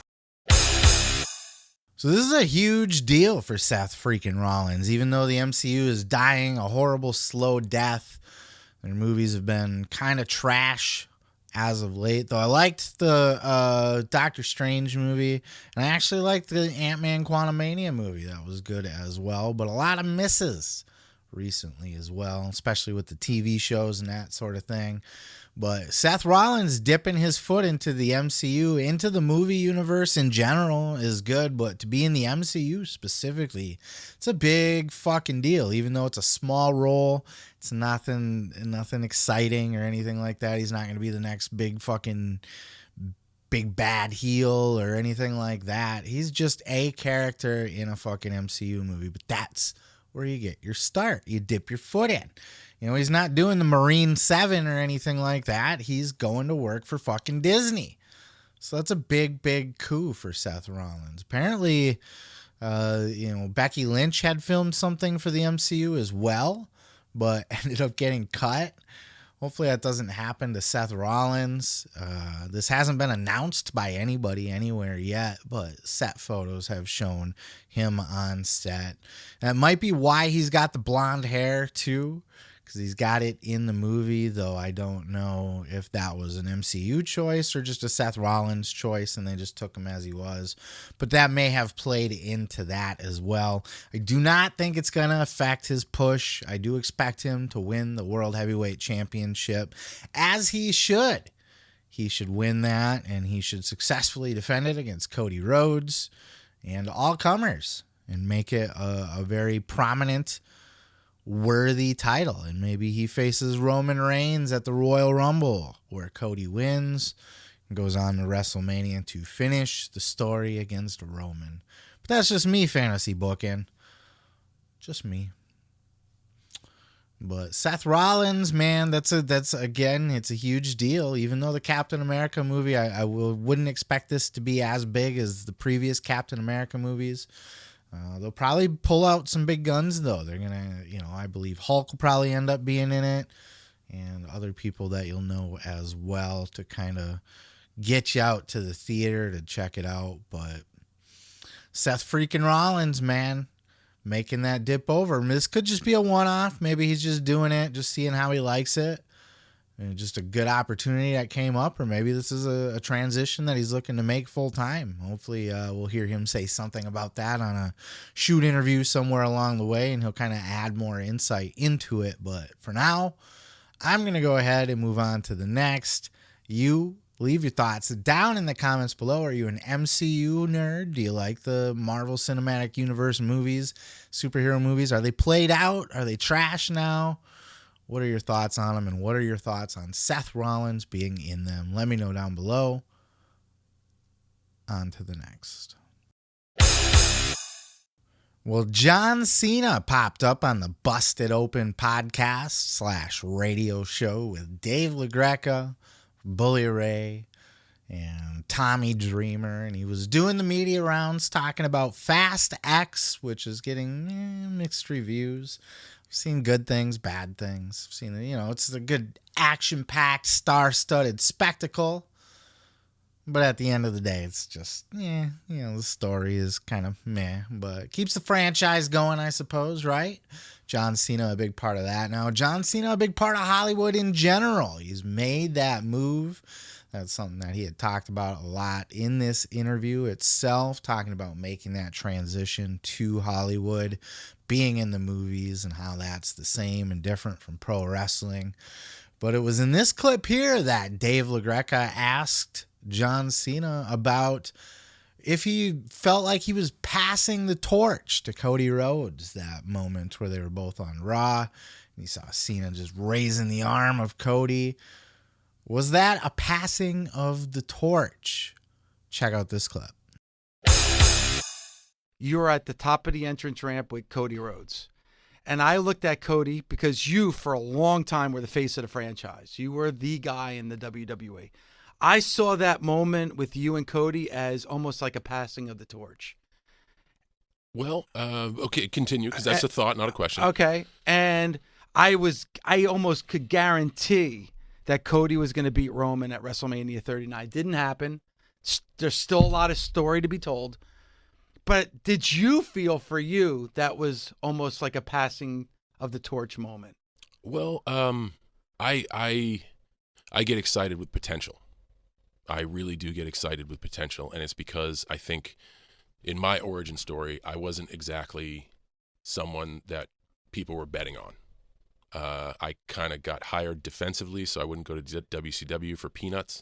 Speaker 1: So this is a huge deal for Seth freaking Rollins, even though the MCU is dying a horrible, slow death. Their movies have been kind of trash as of late, though I liked the Doctor Strange movie, and I actually liked the Ant-Man Quantumania movie. That was good as well, but a lot of misses recently as well, especially with the TV shows and that sort of thing. But Seth Rollins dipping his foot into the MCU, into the movie universe in general is good, but to be in the MCU specifically, it's a big fucking deal. Even though it's a small role, it's nothing exciting or anything like that. He's not going to be the next big bad heel or anything like that. He's just a character in a fucking MCU movie, but that's where you get your start. You dip your foot in. You know, he's not doing the Marine 7 or anything like that. He's going to work for fucking Disney. So that's a big, big coup for Seth Rollins. Apparently, Becky Lynch had filmed something for the MCU as well, but ended up getting cut. Hopefully that doesn't happen to Seth Rollins. This hasn't been announced by anybody anywhere yet, but set photos have shown him on set. That might be why he's got the blonde hair too, because he's got it in the movie, though I don't know if that was an MCU choice or just a Seth Rollins choice and they just took him as he was. But that may have played into that as well. I do not think it's going to affect his push. I do expect him to win the World Heavyweight Championship, as he should. He should win that, and he should successfully defend it against Cody Rhodes and all comers and make it a very prominent, worthy title. And maybe he faces Roman Reigns at the Royal Rumble, where Cody wins and goes on to WrestleMania to finish the story against Roman. But that's just me fantasy booking. Just me. But Seth Rollins, man, that's again, it's a huge deal. Even though the Captain America movie, I wouldn't expect this to be as big as the previous Captain America movies. They'll probably pull out some big guns, though. They're going to, I believe Hulk will probably end up being in it, and other people that you'll know as well, to kind of get you out to the theater to check it out. But Seth freaking Rollins, man, making that dip over. This could just be a one-off. Maybe he's just doing it, just seeing how he likes it. And just a good opportunity that came up, or maybe this is a transition that he's looking to make full time. Hopefully we'll hear him say something about that on a shoot interview somewhere along the way, and he'll kind of add more insight into it. But for now, I'm going to go ahead and move on to the next. You leave your thoughts down in the comments below. Are you an MCU nerd? Do you like the Marvel Cinematic Universe movies, superhero movies? Are they played out? Are they trash now? What are your thoughts on them, and what are your thoughts on Seth Rollins being in them? Let me know down below. On to the next. Well, John Cena popped up on the Busted Open podcast / radio show with Dave LaGreca, Bully Ray, and Tommy Dreamer, and he was doing the media rounds talking about Fast X, which is getting mixed reviews. I've seen good things, bad things. I've seen, it's a good action-packed, star-studded spectacle. But at the end of the day, it's just, the story is kind of meh. But keeps the franchise going, I suppose, right? John Cena, a big part of that. Now, John Cena, a big part of Hollywood in general. He's made that move. That's something that he had talked about a lot in this interview itself, talking about making that transition to Hollywood, being in the movies, and how that's the same and different from pro wrestling. But it was in this clip here that Dave LaGreca asked John Cena about if he felt like he was passing the torch to Cody Rhodes, that moment where they were both on Raw. And you saw Cena just raising the arm of Cody. Was that a passing of the torch? Check out this clip.
Speaker 9: You were at the top of the entrance ramp with Cody Rhodes. And I looked at Cody because you, for a long time, were the face of the franchise. You were the guy in the WWE. I saw that moment with you and Cody as almost like a passing of the torch.
Speaker 10: Well, okay, continue, because that's a thought, not a question.
Speaker 9: Okay. And I almost could guarantee that Cody was going to beat Roman at WrestleMania 39. Didn't happen. There's still a lot of story to be told. But did you feel for you that was almost like a passing of the torch moment?
Speaker 10: Well, I get excited with potential. I really do get excited with potential, and it's because I think in my origin story, I wasn't exactly someone that people were betting on. I kind of got hired defensively, so I wouldn't go to WCW for peanuts.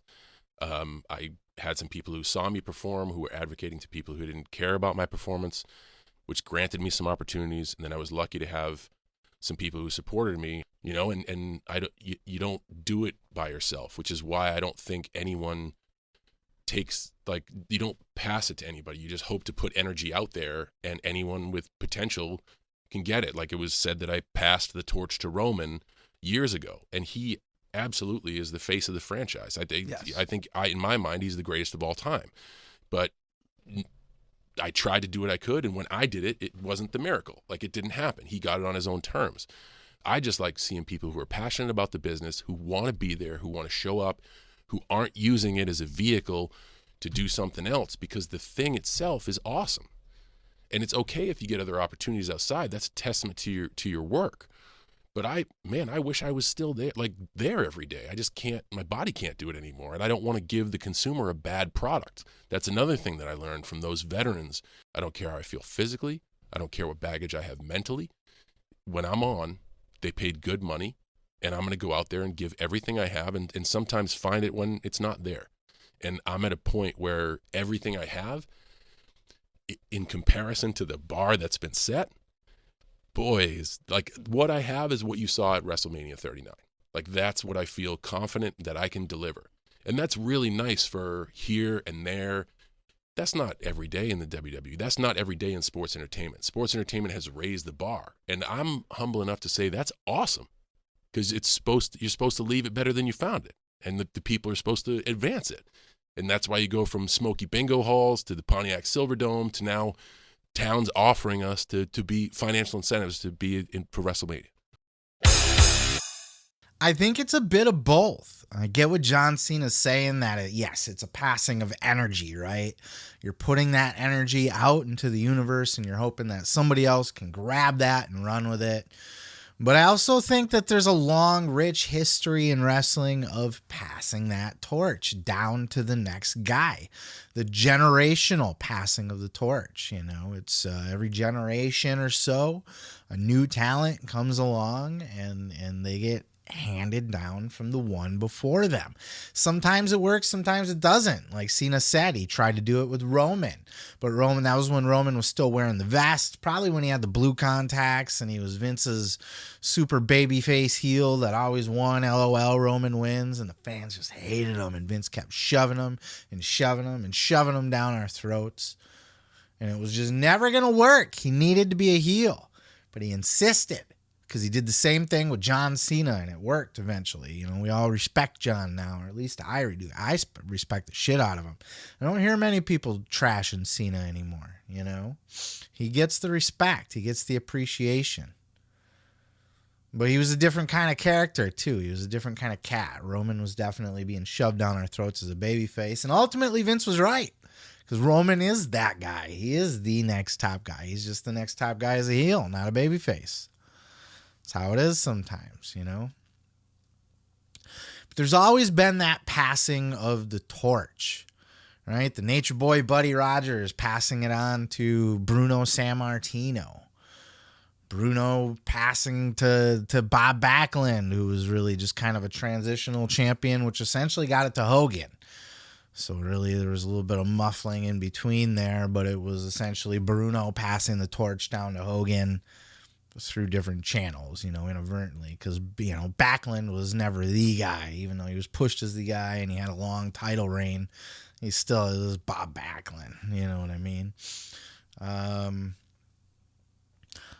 Speaker 10: I had some people who saw me perform, who were advocating to people who didn't care about my performance, which granted me some opportunities. And then I was lucky to have some people who supported me, you know, and you don't do it by yourself, which is why I don't think anyone takes, like, you don't pass it to anybody. You just hope to put energy out there, and anyone with potential can get it. Like, it was said that I passed the torch to Roman years ago, and he absolutely is the face of the franchise. I think in my mind, he's the greatest of all time. But I tried to do what I could, and when I did it, it wasn't the miracle. Like, it didn't happen. He got it on his own terms. I just like seeing people who are passionate about the business, who want to be there, who want to show up, who aren't using it as a vehicle to do something else, because the thing itself is awesome. And it's okay if you get other opportunities outside. That's a testament to your work. But I wish I was still there every day. I just can't, my body can't do it anymore. And I don't want to give the consumer a bad product. That's another thing that I learned from those veterans. I don't care how I feel physically. I don't care what baggage I have mentally. When I'm on, they paid good money, and I'm going to go out there and give everything I have, and sometimes find it when it's not there. And I'm at a point where everything I have, in comparison to the bar that's been set, boys, like, what I have is what you saw at WrestleMania 39. Like, that's what I feel confident that I can deliver. And that's really nice for here and there. That's not every day in the WWE. That's not every day in sports entertainment. Sports entertainment has raised the bar. And I'm humble enough to say that's awesome, because you're supposed to leave it better than you found it. And the people are supposed to advance it. And that's why you go from smoky bingo halls to the Pontiac Silverdome to now towns offering us to be financial incentives to be in for WrestleMania.
Speaker 1: I think it's a bit of both. I get what John Cena's saying, that yes, it's a passing of energy, right? You're putting that energy out into the universe, and you're hoping that somebody else can grab that and run with it. But I also think that there's a long, rich history in wrestling of passing that torch down to the next guy. The generational passing of the torch, you know, it's every generation or so, a new talent comes along, and they get handed down from the one before them. Sometimes it works, sometimes it doesn't. Like Cena said, he tried to do it with Roman, but that was when Roman was still wearing the vest, probably when he had the blue contacts and he was Vince's super babyface heel that always won. LOL, Roman wins, and the fans just hated him, and Vince kept shoving him and shoving him and shoving him down our throats, and it was just never gonna work. He needed to be a heel, but he insisted, because he did the same thing with John Cena, and it worked eventually. You know, we all respect John now, or at least I do. I respect the shit out of him. I don't hear many people trashing Cena anymore, you know? He gets the respect. He gets the appreciation. But he was a different kind of character, too. He was a different kind of cat. Roman was definitely being shoved down our throats as a babyface, and ultimately Vince was right, because Roman is that guy. He is the next top guy. He's just the next top guy as a heel, not a babyface. That's how it is sometimes, you know. But there's always been that passing of the torch, right? The Nature Boy Buddy Rogers passing it on to Bruno Sammartino. Bruno passing to Bob Backlund, who was really just kind of a transitional champion, which essentially got it to Hogan. So really there was a little bit of muffling in between there, but it was essentially Bruno passing the torch down to Hogan. through different channels, inadvertently, because, Backlund was never the guy, even though he was pushed as the guy and he had a long title reign. He still is Bob Backlund, you know what I mean?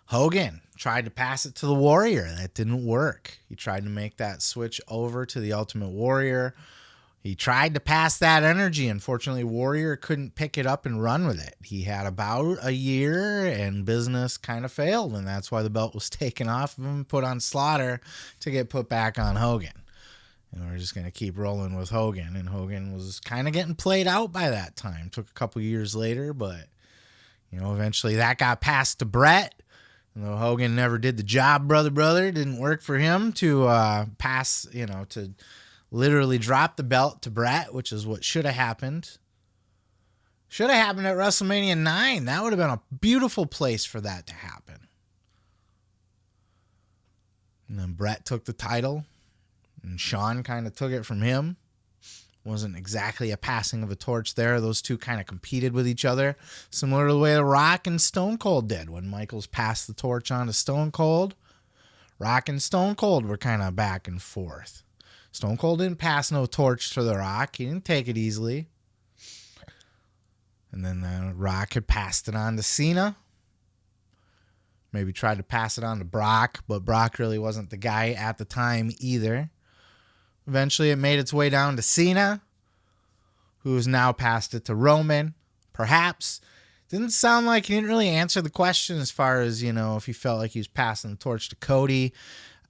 Speaker 1: Hogan tried to pass it to the Warrior. That didn't work. He tried to make that switch over to the Ultimate Warrior. He tried to pass that energy. Unfortunately, Warrior couldn't pick it up and run with it. He had about a year and business kind of failed, and that's why the belt was taken off of him, put on Slaughter to get put back on Hogan. And we're just going to keep rolling with Hogan, and Hogan was kind of getting played out by that time. Took a couple years later, but, eventually that got passed to Brett. And though Hogan never did the job, brother, it didn't work for him to pass, to literally drop the belt to Brett, which is what should have happened. Should have happened at WrestleMania 9. That would have been a beautiful place for that to happen. And then Brett took the title, and Shawn kind of took it from him. Wasn't exactly a passing of a torch there. Those two kind of competed with each other, similar to the way The Rock and Stone Cold did. When Michaels passed the torch on to Stone Cold, Rock and Stone Cold were kind of back and forth. Stone Cold didn't pass no torch to The Rock. He didn't take it easily. And then The Rock had passed it on to Cena. Maybe tried to pass it on to Brock, but Brock really wasn't the guy at the time either. Eventually, it made its way down to Cena, who has now passed it to Roman. Perhaps. Didn't sound like he didn't really answer the question as far as, if he felt like he was passing the torch to Cody.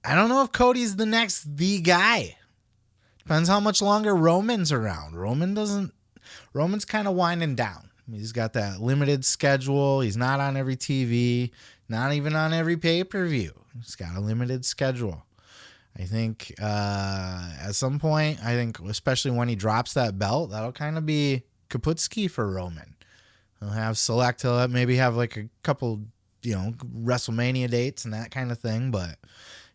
Speaker 1: I don't know if Cody's the guy. Depends how much longer Roman's around. Roman's kind of winding down. He's got that limited schedule. He's not on every TV, not even on every pay-per-view. He's got a limited schedule. I think at some point, especially when he drops that belt, that'll kind of be Kaputski for Roman. He'll maybe have like a couple, WrestleMania dates and that kind of thing, but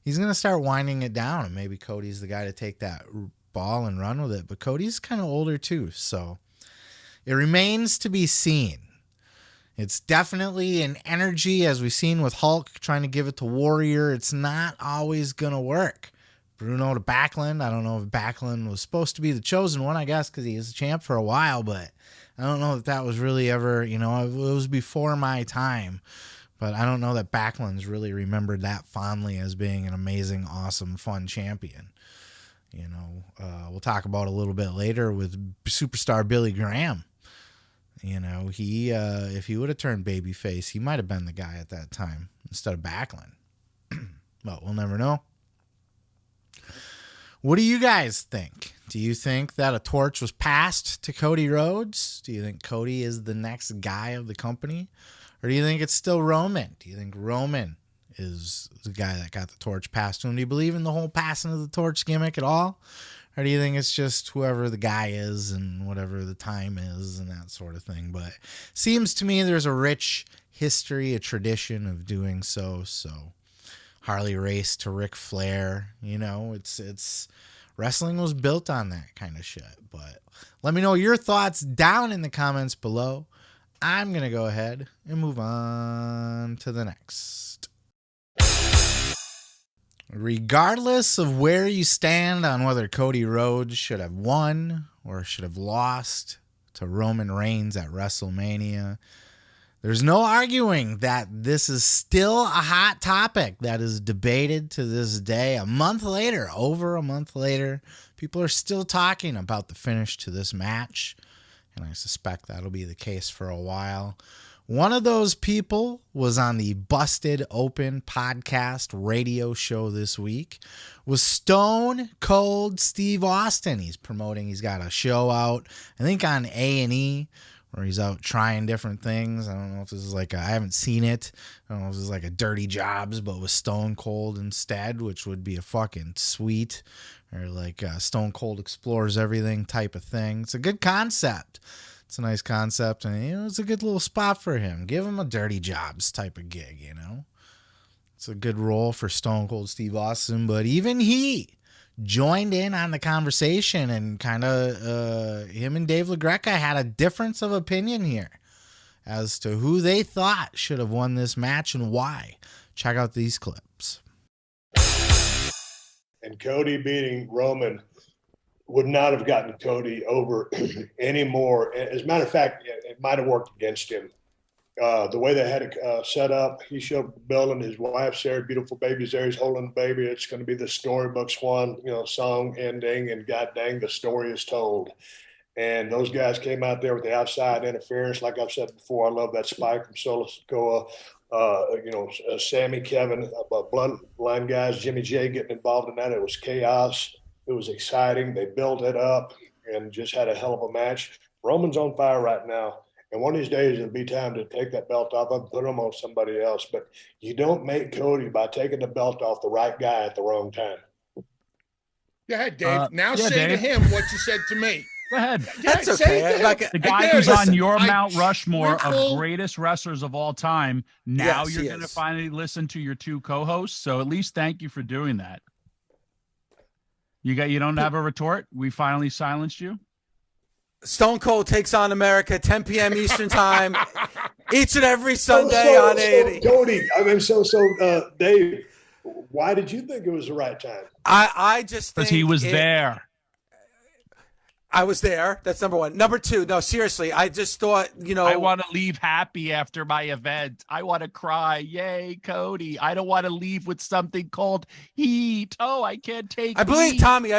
Speaker 1: he's going to start winding it down, and maybe Cody's the guy to take that ball and run with it. But Cody's kind of older too, so it remains to be seen. It's definitely an energy, as we've seen with Hulk trying to give it to Warrior. It's not always going to work. Bruno to Backlund. I don't know if Backlund was supposed to be the chosen one, I guess, because he was a champ for a while, but I don't know if that was really ever, it was before my time. But I don't know that Backlund's really remembered that fondly as being an amazing, awesome, fun champion. We'll talk about a little bit later with superstar Billy Graham. He if he would have turned babyface, he might have been the guy at that time instead of Backlund. But we'll never know. What do you guys think? Do you think that a torch was passed to Cody Rhodes? Do you think Cody is the next guy of the company? Or do you think it's still Roman? Do you think Roman is the guy that got the torch passed to him? Do you believe in the whole passing of the torch gimmick at all? Or do you think it's just whoever the guy is and whatever the time is and that sort of thing? But it seems to me there's a rich history, a tradition of doing so. So Harley Race to Ric Flair, it's wrestling was built on that kind of shit. But let me know your thoughts down in the comments below. I'm going to go ahead and move on to the next. Regardless of where you stand on whether Cody Rhodes should have won or should have lost to Roman Reigns at WrestleMania, there's no arguing that this is still a hot topic that is debated to this day. Over a month later, people are still talking about the finish to this match, and I suspect that'll be the case for a while. One of those people was on the Busted Open podcast radio show this week, was Stone Cold Steve Austin. He's got a show out, I think on A&E, where he's out trying different things. I don't know if this is I haven't seen it. I don't know if this is like a Dirty Jobs, but with Stone Cold instead, which would be a fucking sweet, or like Stone Cold Explores Everything type of thing. It's a good concept. It's a nice concept, and it's a good little spot for him. Give him a Dirty Jobs type of gig, It's a good role for Stone Cold Steve Austin, but even he joined in on the conversation, and kind of him and Dave LaGreca had a difference of opinion here as to who they thought should have won this match and why. Check out these clips.
Speaker 11: And Cody beating Roman would not have gotten Cody over anymore. As a matter of fact, it might have worked against him. The way they had it set up, he showed up building, his wife's there, beautiful baby's there, he's holding the baby. It's going to be the storybook swan, song ending, and god dang, the story is told. And those guys came out there with the outside interference. Like I've said before, I love that spike from Solo Sikoa. Sammy, Kevin, bloodline guys, Jimmy J getting involved in that. It was chaos. It was exciting. They built it up and just had a hell of a match. Roman's on fire right now. And one of these days, it'll be time to take that belt off and put him on somebody else. But you don't make Cody by taking the belt off the right guy at the wrong time.
Speaker 3: Go ahead, Dave. Now
Speaker 12: yeah,
Speaker 3: say
Speaker 12: Dave.
Speaker 3: to him what you said to me.
Speaker 12: Go ahead.
Speaker 9: That's okay.
Speaker 12: The guy who's on your Mount Rushmore
Speaker 3: Winkle.
Speaker 12: of greatest wrestlers of all time. Now
Speaker 9: Yes,
Speaker 12: you're
Speaker 9: he
Speaker 12: going to
Speaker 9: is.
Speaker 12: finally listen to your two co-hosts. So at least thank you for doing that. You don't have a retort? We finally silenced you?
Speaker 9: Stone Cold takes on America, 10 p.m. Eastern time, each and every Sunday on 80.
Speaker 11: Cody, Dave, why did you think it was the right time?
Speaker 9: I just think
Speaker 12: Because he was there.
Speaker 9: I was there. That's number one. Number two, no, seriously, I just thought,
Speaker 12: I want to leave happy after my event. I want to cry. Yay, Cody. I don't want to leave with something called heat. Oh, I can't take
Speaker 9: I believe,
Speaker 12: heat.
Speaker 9: Tommy,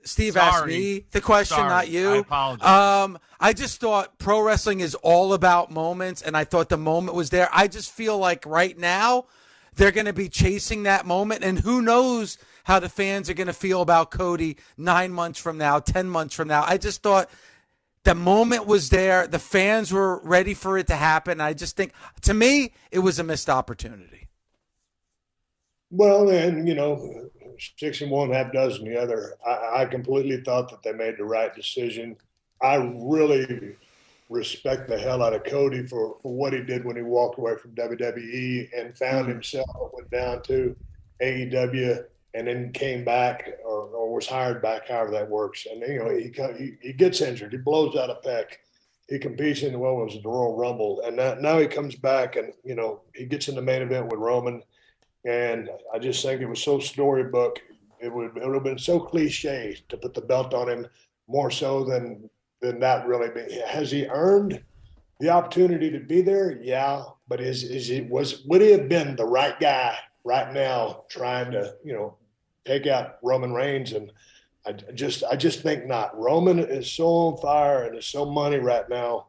Speaker 9: Steve asked
Speaker 12: Sorry.
Speaker 9: me the question,
Speaker 12: Sorry.
Speaker 9: not you.
Speaker 12: I apologize.
Speaker 9: I just thought pro wrestling is all about moments, and I thought the moment was there. I just feel like right now they're going to be chasing that moment, and who knows how the fans are going to feel about Cody 9 months from now, 10 months from now. I just thought the moment was there. The fans were ready for it to happen. I just think, to me, it was a missed opportunity.
Speaker 11: Well, and 6 and 1, half dozen the other. I completely thought that they made the right decision. I really respect the hell out of Cody for what he did when he walked away from WWE and found himself, went down to AEW, and then came back or was hired back, however that works. And he gets injured, he blows out a pec, he competes in the Royal Rumble, and now he comes back and he gets in the main event with Roman. And I just think it was so storybook. It would have been so cliche to put the belt on him, more so than that really. Has he earned the opportunity to be there? Yeah, but would he have been the right guy right now trying to take out Roman Reigns? And I just think not. Roman is so on fire and is so money right now.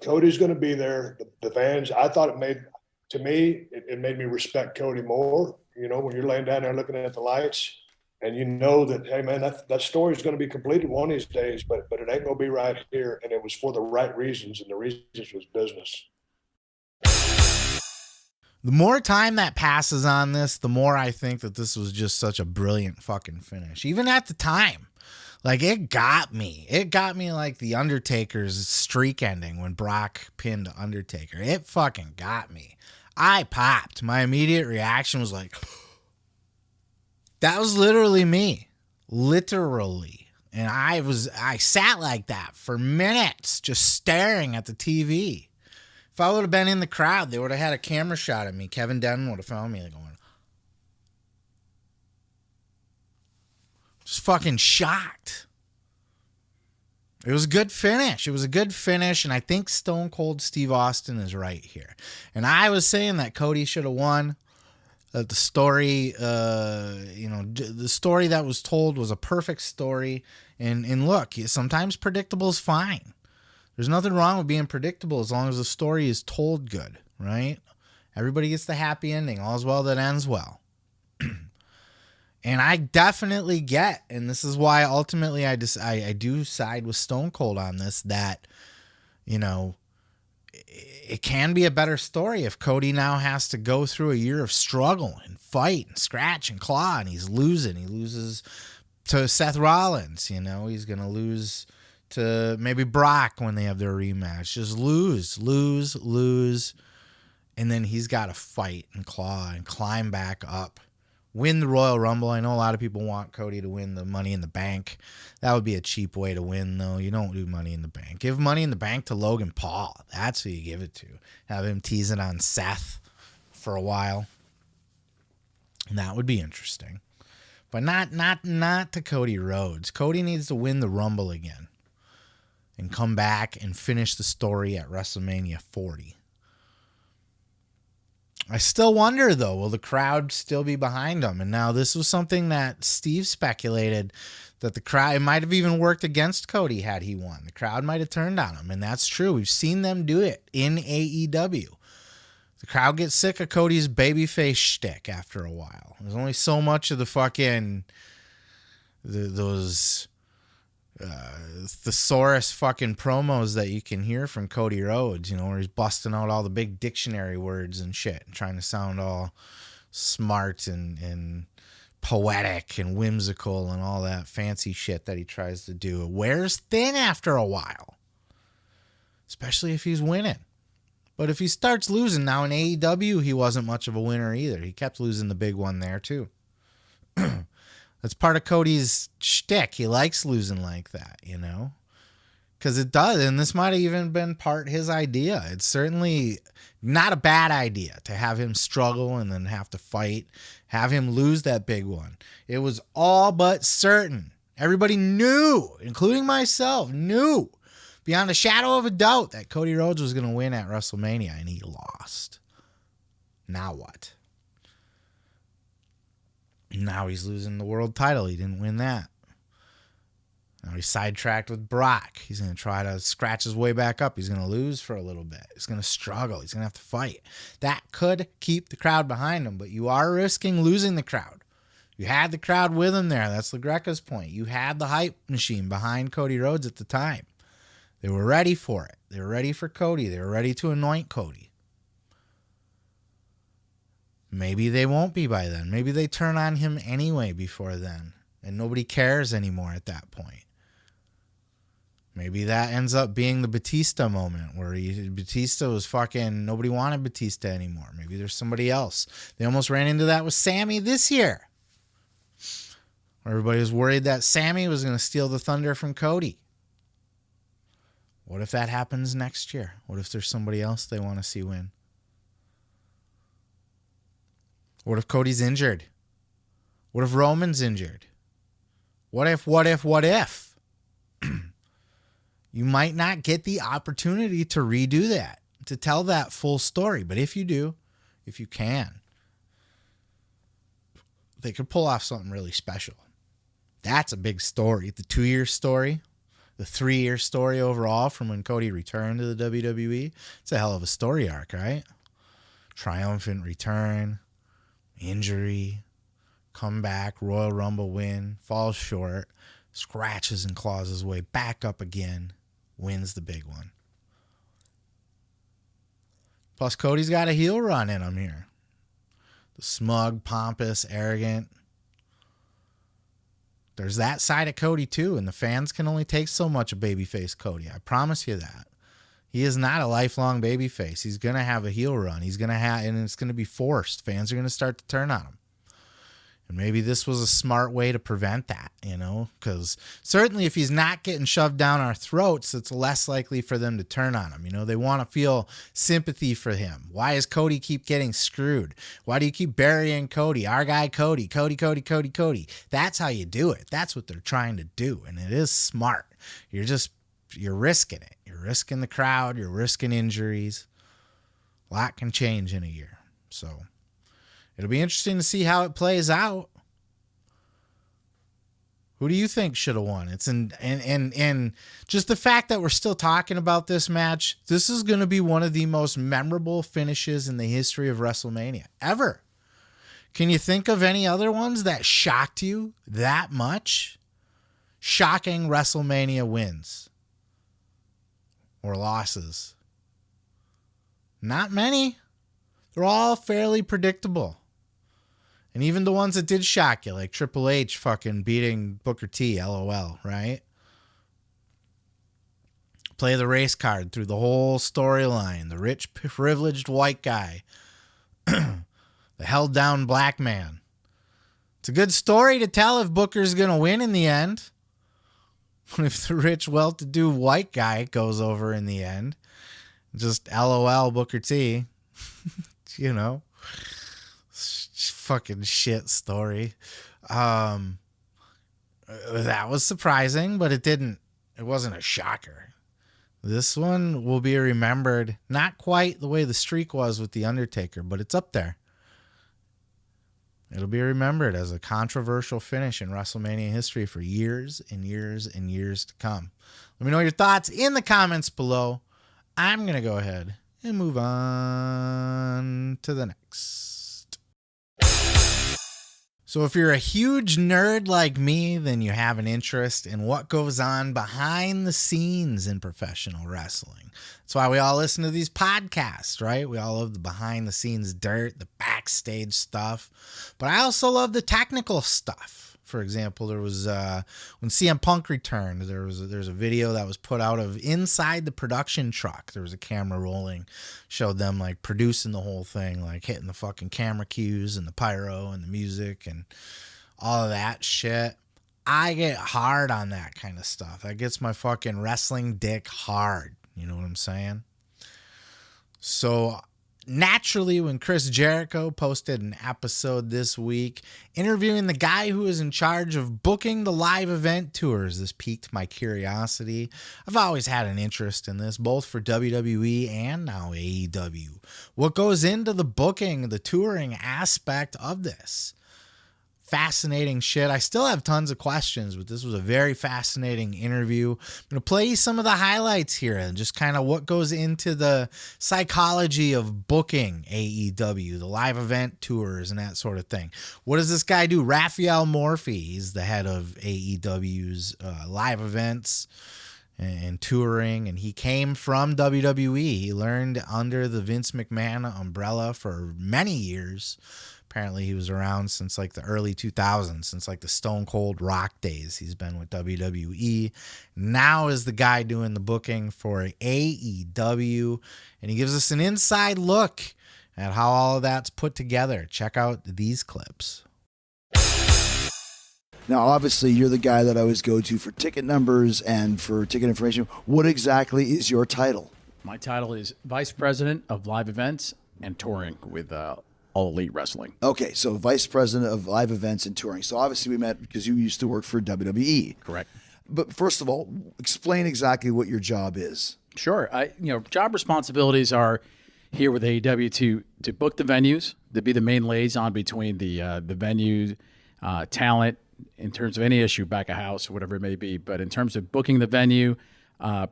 Speaker 11: Cody's going to be there. The fans. I thought it made. To me, it made me respect Cody more, when you're laying down there looking at the lights and that, hey, man, that story's going to be completed one of these days, but it ain't going to be right here. And it was for the right reasons, and the reasons was business.
Speaker 1: The more time that passes on this, the more I think that this was just such a brilliant fucking finish. Even at the time. Like, it got me. It got me like the Undertaker's streak ending when Brock pinned Undertaker. It fucking got me. I popped. My immediate reaction was like, that was literally me. Literally. And I sat like that for minutes, just staring at the TV. If I would have been in the crowd, they would have had a camera shot of me. Kevin Denton would have found me going, just fucking shocked. It was a good finish. And I think Stone Cold Steve Austin is right here. And I was saying that Cody should have won. The story, the story that was told was a perfect story. And look, sometimes predictable is fine. There's nothing wrong with being predictable as long as the story is told good, right? Everybody gets the happy ending. All's well that ends well. And I definitely get, and this is why ultimately I do side with Stone Cold on this, that, it can be a better story if Cody now has to go through a year of struggle and fight and scratch and claw, and he's losing. He loses to Seth Rollins, he's going to lose to maybe Brock when they have their rematch. Just lose. And then he's got to fight and claw and climb back up. Win the Royal Rumble. I know a lot of people want Cody to win the Money in the Bank. That would be a cheap way to win, though. You don't do Money in the Bank. Give Money in the Bank to Logan Paul. That's who you give it to. Have him teasing on Seth. for a while. And that would be interesting. But not to Cody Rhodes. Cody needs to win the Rumble again and come back and finish the story at WrestleMania 40. I still wonder, though, will the crowd still be behind him? And now this was something that Steve speculated, that the crowd, it might have even worked against Cody had he won. The crowd might have turned on him, and that's true. We've seen them do it in AEW. The crowd gets sick of Cody's babyface shtick after a while. There's only so much of the fucking those thesaurus fucking promos that you can hear from Cody Rhodes, you know, where he's busting out all the big dictionary words and shit and trying to sound all smart and poetic and whimsical and all that fancy shit that he tries to do. It wears thin after a while, especially if he's winning. But if he starts losing now in AEW, he wasn't much of a winner either. He kept losing the big one there too. That's part of Cody's shtick. He likes losing like that, you know, because it does. And this might have even been part his idea. It's certainly not a bad idea to have him struggle and then have to fight, have him lose that big one. It was all but certain. Everybody knew, including myself, knew beyond a shadow of a doubt that Cody Rhodes was going to win at WrestleMania, and he lost. Now what? Now he's losing the world title. He didn't win that. Now he's sidetracked with Brock. He's going to try to scratch his way back up. He's going to lose for a little bit. He's going to struggle. He's going to have to fight. That could keep the crowd behind him, but you are risking losing the crowd. You had the crowd with him there. That's LaGreca's point. You had the hype machine behind Cody Rhodes at the time. They were ready for it. They were ready for Cody. They were ready to anoint Cody. Maybe they won't be by then. Maybe they turn on him anyway before then, and nobody cares anymore at that point. Maybe that ends up being the Batista moment where Batista was fucking, nobody wanted Batista anymore. Maybe there's somebody else. They almost ran into that with Sammy this year. Everybody was worried that Sammy was going to steal the thunder from Cody. What if that happens next year? What if there's somebody else they want to see win? What if Cody's injured? What if Roman's injured? What if? You might not get the opportunity to redo that, to tell that full story. But if you do, if you can, they could pull off something really special. That's a big story. The 2-year story, the 3-year story overall from when Cody returned to the WWE. It's a hell of a story arc, right? Triumphant return, injury, comeback, Royal Rumble win, falls short, scratches and claws his way back up again, wins the big one. Plus, Cody's got a heel run in him here. The smug, pompous, arrogant. There's that side of Cody too, and the fans can only take so much of babyface Cody. I promise you that. He is not a lifelong babyface. He's going to have a heel run. He's going to have, and it's going to be forced. Fans are going to start to turn on him. And maybe this was a smart way to prevent that, you know, because certainly if he's not getting shoved down our throats, it's less likely for them to turn on him. You know, they want to feel sympathy for him. Why does Cody keep getting screwed? Why do you keep burying Cody? Our guy, Cody. That's how you do it. That's what they're trying to do. And it is smart. You're risking it. You're risking the crowd. You're risking injuries. A lot can change in a year. So it'll be interesting to see how it plays out. Who do you think should have won? It's and just the fact that we're still talking about this match, this is going to be one of the most memorable finishes in the history of WrestleMania ever. Can you think of any other ones that shocked you that much? Shocking WrestleMania wins or losses. Not many. They're all fairly predictable. And even the ones that did shock you, like Triple H fucking beating Booker T, LOL, right? Play the race card through the whole storyline. The rich, privileged white guy. The held down black man. It's a good story to tell if Booker's going to win in the end. If the rich, well-to-do white guy goes over in the end. Just LOL Booker T. You know. Fucking shit story. That was surprising, but it wasn't a shocker. This one will be remembered not quite the way the streak was with The Undertaker, but it's up there. It'll be remembered as a controversial finish in WrestleMania history for years and years and years to come. Let me know your thoughts in the comments below. I'm going to go ahead and move on to the next. So if you're a huge nerd like me, then you have an interest in what goes on behind the scenes in professional wrestling. That's why we all listen to these podcasts, right? We all love the behind the scenes dirt, the backstage stuff. But I also love the technical stuff. For example, there was when CM Punk returned, there's a video that was put out of inside the production truck. There was a camera rolling, showed them like producing the whole thing, like hitting the fucking camera cues and the pyro and the music and all of that shit. I get hard on that kind of stuff. That gets my fucking wrestling dick hard. You know what I'm saying? So naturally, when Chris Jericho posted an episode this week interviewing the guy who is in charge of booking the live event tours, this piqued my curiosity. I've always had an interest in this, both for WWE and now AEW. What goes into the booking, the touring aspect of this? Fascinating shit. I still have tons of questions, but this was a very fascinating interview. I'm going to play you some of the highlights here and just kind of what goes into the psychology of booking AEW, the live event tours and that sort of thing. What does this guy do? Rafeal Morffi, he's the head of AEW's live events and touring, and he came from WWE. He learned under the Vince McMahon umbrella for many years. Apparently he was around since like the early 2000s, since like the Stone Cold Rock days. He's been with WWE. Now is the guy doing the booking for AEW, and he gives us an inside look at how all of that's put together. Check out these clips.
Speaker 13: Now, obviously, you're the guy that I always go to for ticket numbers and for ticket information. What exactly is your title?
Speaker 14: My title is Vice President of Live Events and Touring with All Elite Wrestling.
Speaker 13: Okay, so Vice President of Live Events and Touring. So obviously we met because you used to work for WWE.
Speaker 14: Correct.
Speaker 13: But first of all, explain exactly what your job is.
Speaker 14: Sure. Job responsibilities are here with AEW to book the venues, to be the main liaison between the venue, talent, in terms of any issue, back of house, whatever it may be. But in terms of booking the venue, the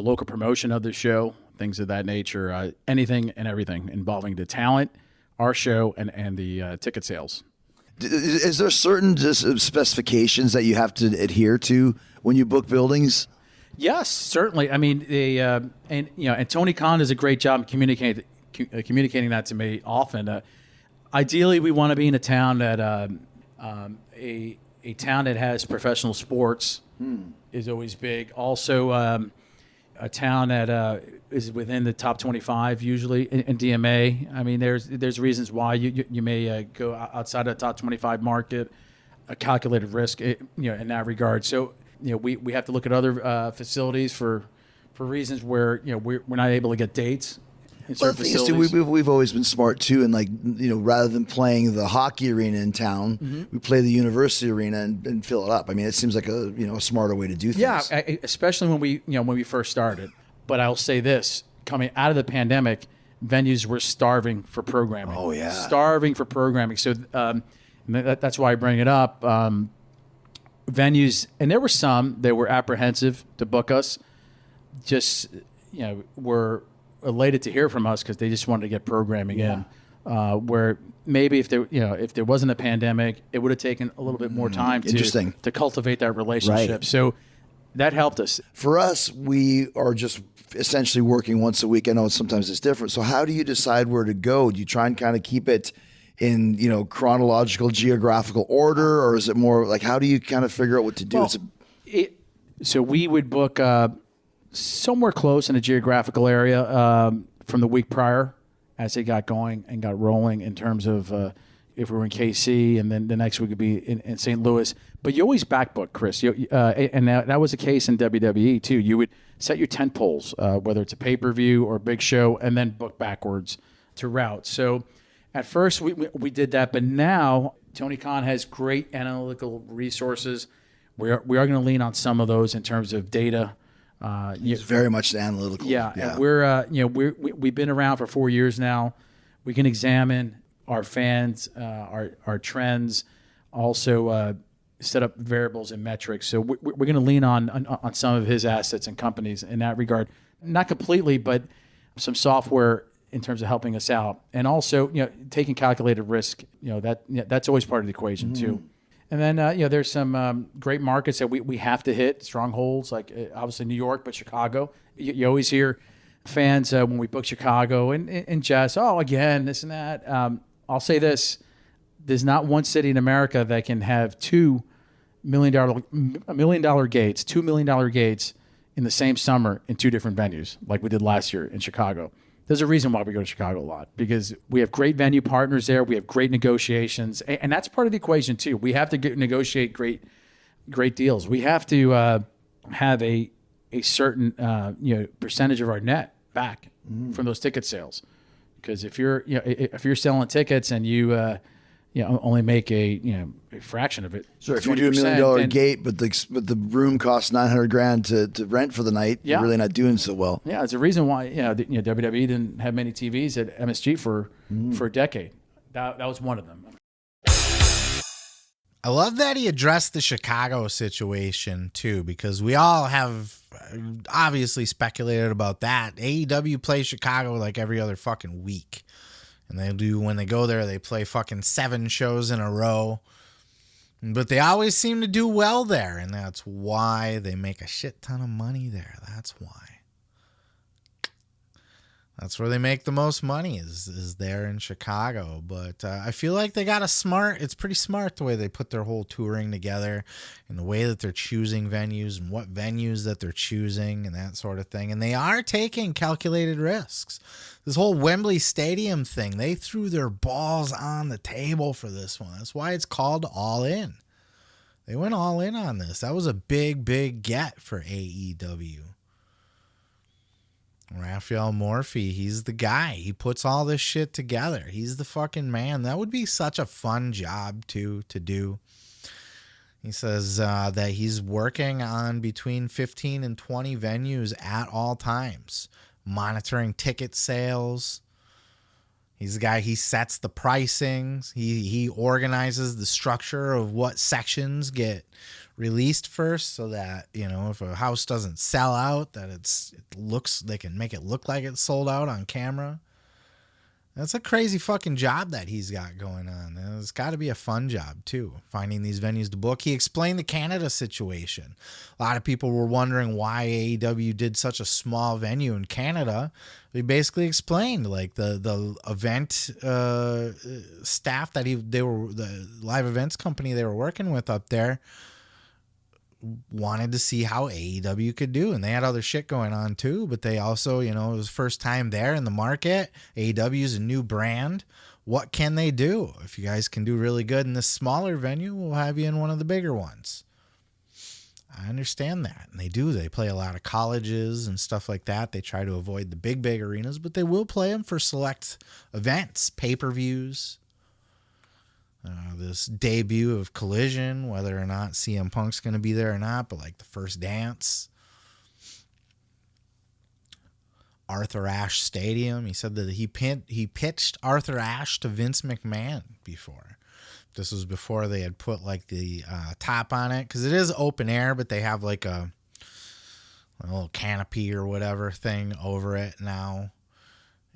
Speaker 14: local promotion of the show, things of that nature, anything and everything involving the talent, our show, and the ticket sales.
Speaker 13: Is there certain specifications that you have to adhere to when you book buildings?
Speaker 14: Yes, certainly. I mean, and Tony Khan does a great job communicating that to me often. Ideally, we want to be in a town that a town that has professional sports is always big. Also, a town that is within the top 25 usually in DMA. I mean, there's reasons why you may go outside of the top 25 market, a calculated risk, in that regard. So, we have to look at other facilities for reasons where we're not able to get dates.
Speaker 13: Well, the thing is, too, we've always been smart too, and rather than playing the hockey arena in town, we play the university arena and fill it up. I mean, it seems like a smarter way to do things.
Speaker 14: Yeah, especially when we first started. But I'll say this: coming out of the pandemic, venues were starving for programming.
Speaker 13: Oh yeah,
Speaker 14: starving for programming. So that's why I bring it up. Venues, and there were some that were apprehensive to book us. Just were elated to hear from us because they just wanted to get programming in. Where maybe if there wasn't a pandemic, it would have taken a little bit more time to cultivate that relationship.
Speaker 13: Right.
Speaker 14: So that helped us.
Speaker 13: For us, we are just essentially working once a week. I know sometimes it's different. So how do you decide where to go? Do you try and kind of keep it in chronological, geographical order, or is it more like how do you kind of figure out what to do?
Speaker 14: Well, so we would book somewhere close in a geographical area from the week prior as it got going and got rolling in terms of if we were in KC, and then the next week would be in St. Louis. But you always backbook, Chris. And that was the case in WWE too. You would set your tent poles, whether it's a pay-per-view or a big show, and then book backwards to route. So At first, we did that, but now Tony Khan has great analytical resources. We are going to lean on some of those in terms of data.
Speaker 13: He's very much analytical.
Speaker 14: Yeah. And we've been around for 4 years now. We can examine our fans, our trends, also set up variables and metrics. So we're going to lean on some of his assets and companies in that regard. Not completely, but some software in terms of helping us out, and also taking calculated risk. That's always part of the equation too. And then there's some great markets that we have to hit, strongholds like obviously New York, but Chicago. You always hear fans when we book Chicago and Jess, again this and that. I'll say this: there's not one city in America that can have $2 million gates, $2 million gates in the same summer in two different venues, like we did last year in Chicago. There's a reason why we go to Chicago a lot, because we have great venue partners there. We have great negotiations, and that's part of the equation too. We have to negotiate great deals. We have to have a certain percentage of our net back from those ticket sales, because if you're selling tickets and you only make a fraction of it.
Speaker 13: So if you do $1 million gate, but the room costs $900,000 to rent for the night, you're really not doing so well.
Speaker 14: Yeah, it's a reason why WWE didn't have many TVs at MSG for a decade. That was one of them.
Speaker 1: I love that he addressed the Chicago situation too, because we all have obviously speculated about that. AEW plays Chicago like every other fucking week. And when they go there, they play fucking 7 shows in a row. But they always seem to do well there, and that's why they make a shit ton of money there. That's why. That's where they make the most money is there in Chicago. But I feel like they got it's pretty smart the way they put their whole touring together and the way that they're choosing venues and what venues that they're choosing and that sort of thing. And they are taking calculated risks. This whole Wembley Stadium thing, they threw their balls on the table for this one. That's why it's called All In. They went all in on this. That was a big, big get for AEW. Rafeal Morffi, he's the guy. He puts all this shit together. He's the fucking man. That would be such a fun job to do. He says that he's working on between 15 and 20 venues at all times, monitoring ticket sales. He's the guy, he sets the pricings. He organizes the structure of what sections get released first, so that if a house doesn't sell out, that they can make it look like it's sold out on camera. That's a crazy fucking job that he's got going on. And it's got to be a fun job too, finding these venues to book. He explained the Canada situation. A lot of people were wondering why AEW did such a small venue in Canada. He basically explained like the event staff that the live events company they were working with up there wanted to see how AEW could do, and they had other shit going on too, but they also, it was first time there in the market. AEW is a new brand. What can they do? If you guys can do really good in this smaller venue, we'll have you in one of the bigger ones. I understand that, and they do. They play a lot of colleges and stuff like that. They try to avoid the big arenas, but they will play them for select events, pay-per-views. This debut of Collision, whether or not CM Punk's going to be there or not, but like the first dance. Arthur Ashe Stadium. He said that he pitched Arthur Ashe to Vince McMahon before. This was before they had put like the top on it, because it is open air, but they have like a little canopy or whatever thing over it now.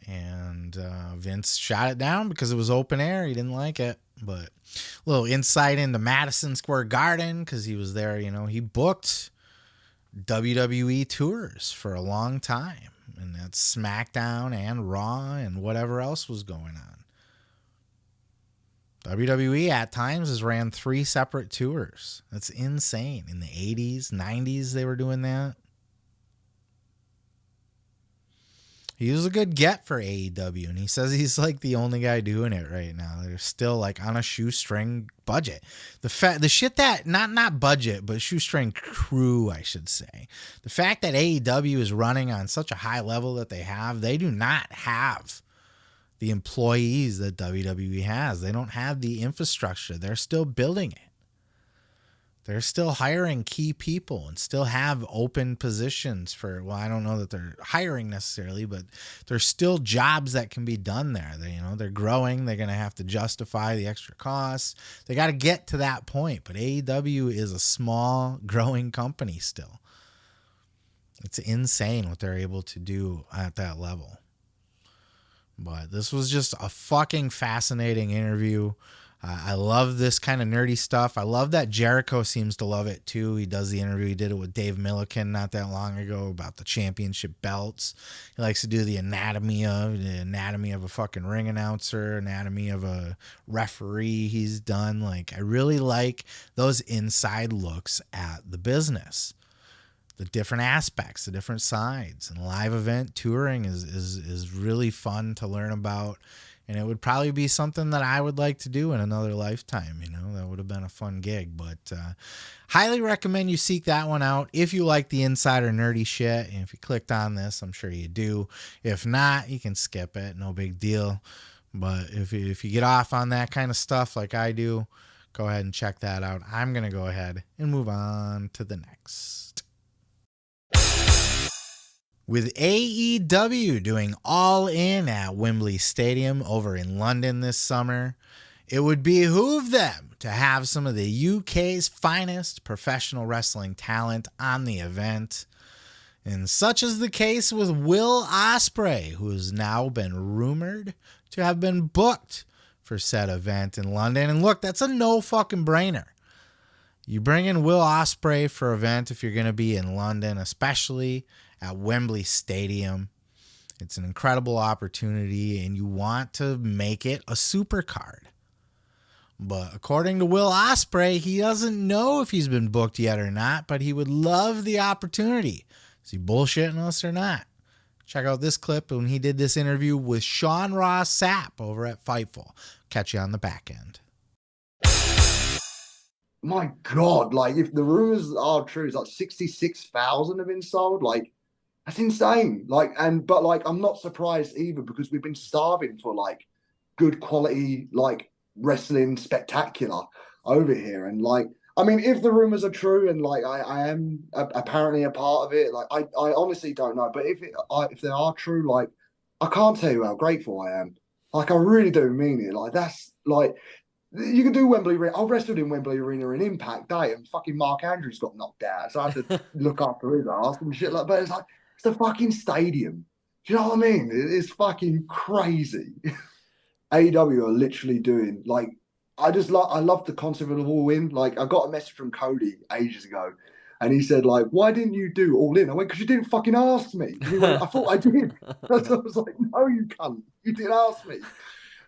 Speaker 1: And Vince shot it down because it was open air. He didn't like it. But a little insight into Madison Square Garden, because he was there, he booked WWE tours for a long time. And that's SmackDown and Raw and whatever else was going on. WWE at times has ran 3 separate tours. That's insane. In the 80s, 90s, they were doing that. He was a good get for AEW, and he says he's like the only guy doing it right now. They're still like on a shoestring budget. The shit that not budget, but shoestring crew, I should say. The fact that AEW is running on such a high level that they do not have the employees that WWE has. They don't have the infrastructure. They're still building it. They're still hiring key people and still have open positions for, well, I don't know that they're hiring necessarily, but there's still jobs that can be done there. They're growing. They're going to have to justify the extra costs. They got to get to that point. But AEW is a small, growing company still. It's insane what they're able to do at that level. But this was just a fucking fascinating interview. I love this kind of nerdy stuff. I love that Jericho seems to love it too. He does the interview. He did it with Dave Milliken not that long ago about the championship belts. He likes to do the anatomy of a fucking ring announcer, anatomy of a referee he's done. Like, I really like those inside looks at the business. The different aspects, the different sides. And live event touring is really fun to learn about. And it would probably be something that I would like to do in another lifetime. That would have been a fun gig. But highly recommend you seek that one out if you like the insider nerdy shit. And if you clicked on this, I'm sure you do. If not, you can skip it. No big deal. But if you get off on that kind of stuff like I do, go ahead and check that out. I'm going to go ahead and move on to the next. With AEW doing All In at Wembley Stadium over in London this summer, it would behoove them to have some of the UK's finest professional wrestling talent on the event. And such is the case with Will Ospreay, who has now been rumored to have been booked for said event in London. And look, that's a no fucking brainer. You bring in Will Ospreay for an event if you're going to be in London, especially at Wembley Stadium. It's an incredible opportunity, and you want to make it a super card. But according to Will Ospreay, he doesn't know if he's been booked yet or not, but he would love the opportunity. Is he bullshitting us or not? Check out this clip when he did this interview with Sean Ross Sapp over at Fightful. Catch you on the back end.
Speaker 15: My God, like, if the rumors are true, it's like 66,000 have been sold. Like, that's insane. Like, but I'm not surprised either, because we've been starving for like good quality, like, wrestling spectacular over here. And like, I mean, if the rumors are true and like I am apparently a part of it, like I honestly don't know. But if they are true, like, I can't tell you how grateful I am. Like, I really do mean it. Like, that's like, you can do Wembley Arena. I wrestled in Wembley Arena in Impact Day, and fucking Mark Andrews got knocked out, so I had to look after his ass and shit like that. But it's like, it's the fucking stadium. Do you know what I mean? It's fucking crazy. AEW are literally doing, like, I love the concept of All In. Like, I got a message from Cody ages ago, and he said, like, why didn't you do All In? I went, because you didn't fucking ask me. And he went, I thought I did. So I was like, no, you cunt. You didn't ask me.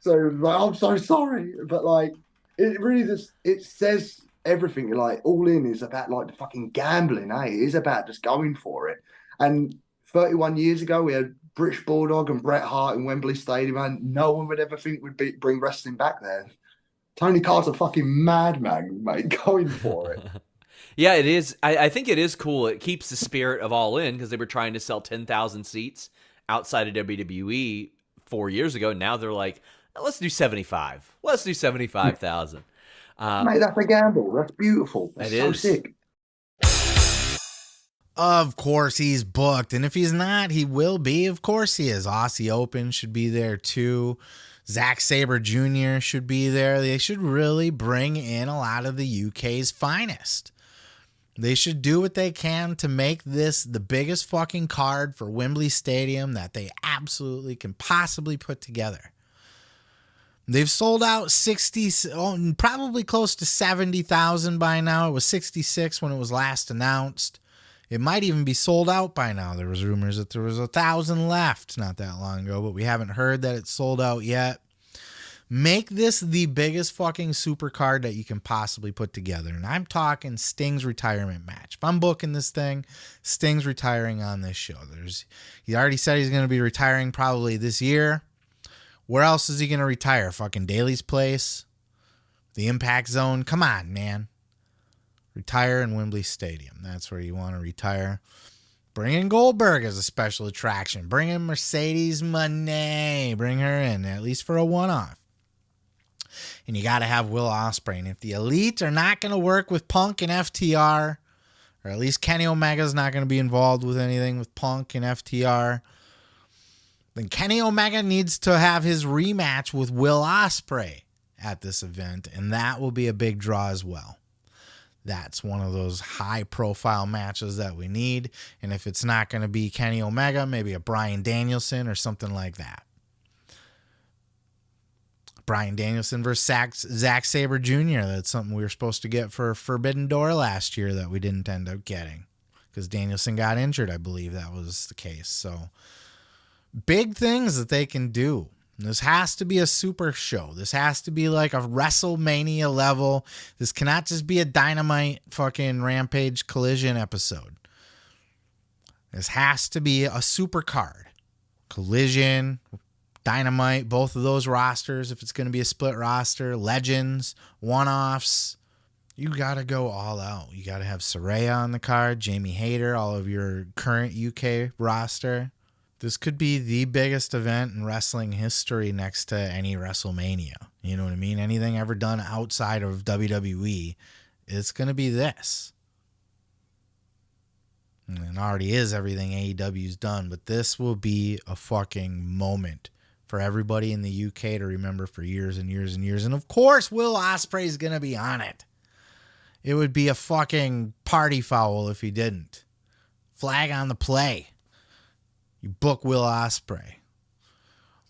Speaker 15: So, like, I'm so sorry. But, like, it really just, it says everything. Like, All In is about, like, the fucking gambling, eh? It is about just going for it. And 31 years ago, we had British Bulldog and Bret Hart in Wembley Stadium, and no one would ever think we'd bring wrestling back there. Tony Khan's a fucking madman, mate, going for it.
Speaker 7: Yeah, it is. I think it is cool. It keeps the spirit of All In, because they were trying to sell 10,000 seats outside of WWE 4 years ago. Now they're like, let's do 75. Let's do 75,000.
Speaker 15: Mate, that's a gamble. That's beautiful. That's so sick.
Speaker 1: Of course he's booked, and if he's not, he will be. Of course he is. Aussie Open should be there too. Zack Sabre Jr. should be there. They should really bring in a lot of the UK's finest. They should do what they can to make this the biggest fucking card for Wembley Stadium that they absolutely can possibly put together. They've sold out probably close to 70,000 by now. It was 66 when it was last announced. It might even be sold out by now. There was rumors that there was 1,000 left not that long ago, but we haven't heard that it's sold out yet. Make this the biggest fucking super card that you can possibly put together. And I'm talking Sting's retirement match. If I'm booking this thing, Sting's retiring on this show. He already said he's going to be retiring probably this year. Where else is he going to retire? Fucking Daly's Place? The Impact Zone? Come on, man. Retire in Wembley Stadium. That's where you want to retire. Bring in Goldberg as a special attraction. Bring in Mercedes Moné. Bring her in, at least for a one-off. And you got to have Will Ospreay. And if the Elite are not going to work with Punk and FTR, or at least Kenny Omega's not going to be involved with anything with Punk and FTR, then Kenny Omega needs to have his rematch with Will Ospreay at this event, and that will be a big draw as well. That's one of those high-profile matches that we need, and if it's not going to be Kenny Omega, maybe a Bryan Danielson or something like that. Bryan Danielson versus Zack Sabre Jr. That's something we were supposed to get for Forbidden Door last year that we didn't end up getting because Danielson got injured, I believe that was the case. So big things that they can do. This has to be a super show. This has to be like a WrestleMania level. This cannot just be a Dynamite fucking Rampage Collision episode. This has to be a super card. Collision, Dynamite, both of those rosters, if it's going to be a split roster, Legends, one-offs, you got to go all out. You got to have Saraya on the card, Jamie Hayter, all of your current UK roster. This could be the biggest event in wrestling history next to any WrestleMania. You know what I mean? Anything ever done outside of WWE, it's going to be this. And it already is everything AEW's done, but this will be a fucking moment for everybody in the UK to remember for years and years and years. And of course, Will Ospreay is going to be on it. It would be a fucking party foul if he didn't. Flag on the play. You book Will Ospreay.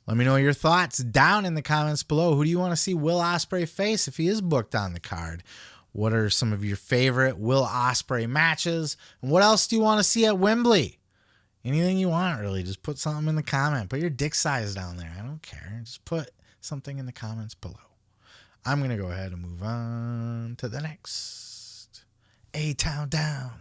Speaker 1: Let me know your thoughts down in the comments below. Who do you want to see Will Ospreay face if he is booked on the card? What are some of your favorite Will Ospreay matches? And what else do you want to see at Wembley? Anything you want, really. Just put something in the comment. Put your dick size down there. I don't care. Just put something in the comments below. I'm going to go ahead and move on to the next A-Town Down.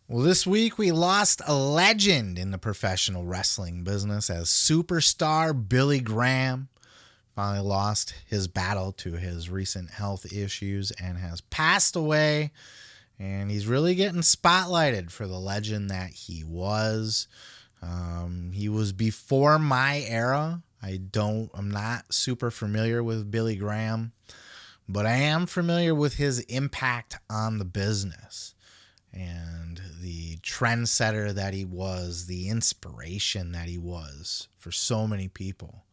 Speaker 1: Well, this week we lost a legend in the professional wrestling business as superstar Billy Graham finally lost his battle to his recent health issues and has passed away. And he's really getting spotlighted for the legend that he was. He was before my era. I'm not super familiar with Billy Graham, but I am familiar with his impact on the business and the trendsetter that he was, the inspiration that he was for so many people.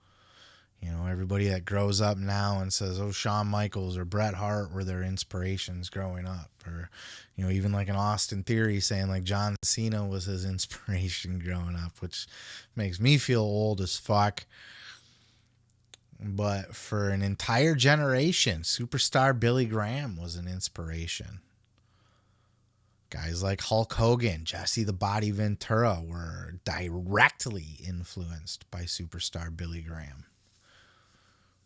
Speaker 1: You know, everybody that grows up now and says, oh, Shawn Michaels or Bret Hart were their inspirations growing up. Or, you know, even like an Austin Theory saying like John Cena was his inspiration growing up, which makes me feel old as fuck. But for an entire generation, superstar Billy Graham was an inspiration. Guys like Hulk Hogan, Jesse the Body Ventura were directly influenced by superstar Billy Graham,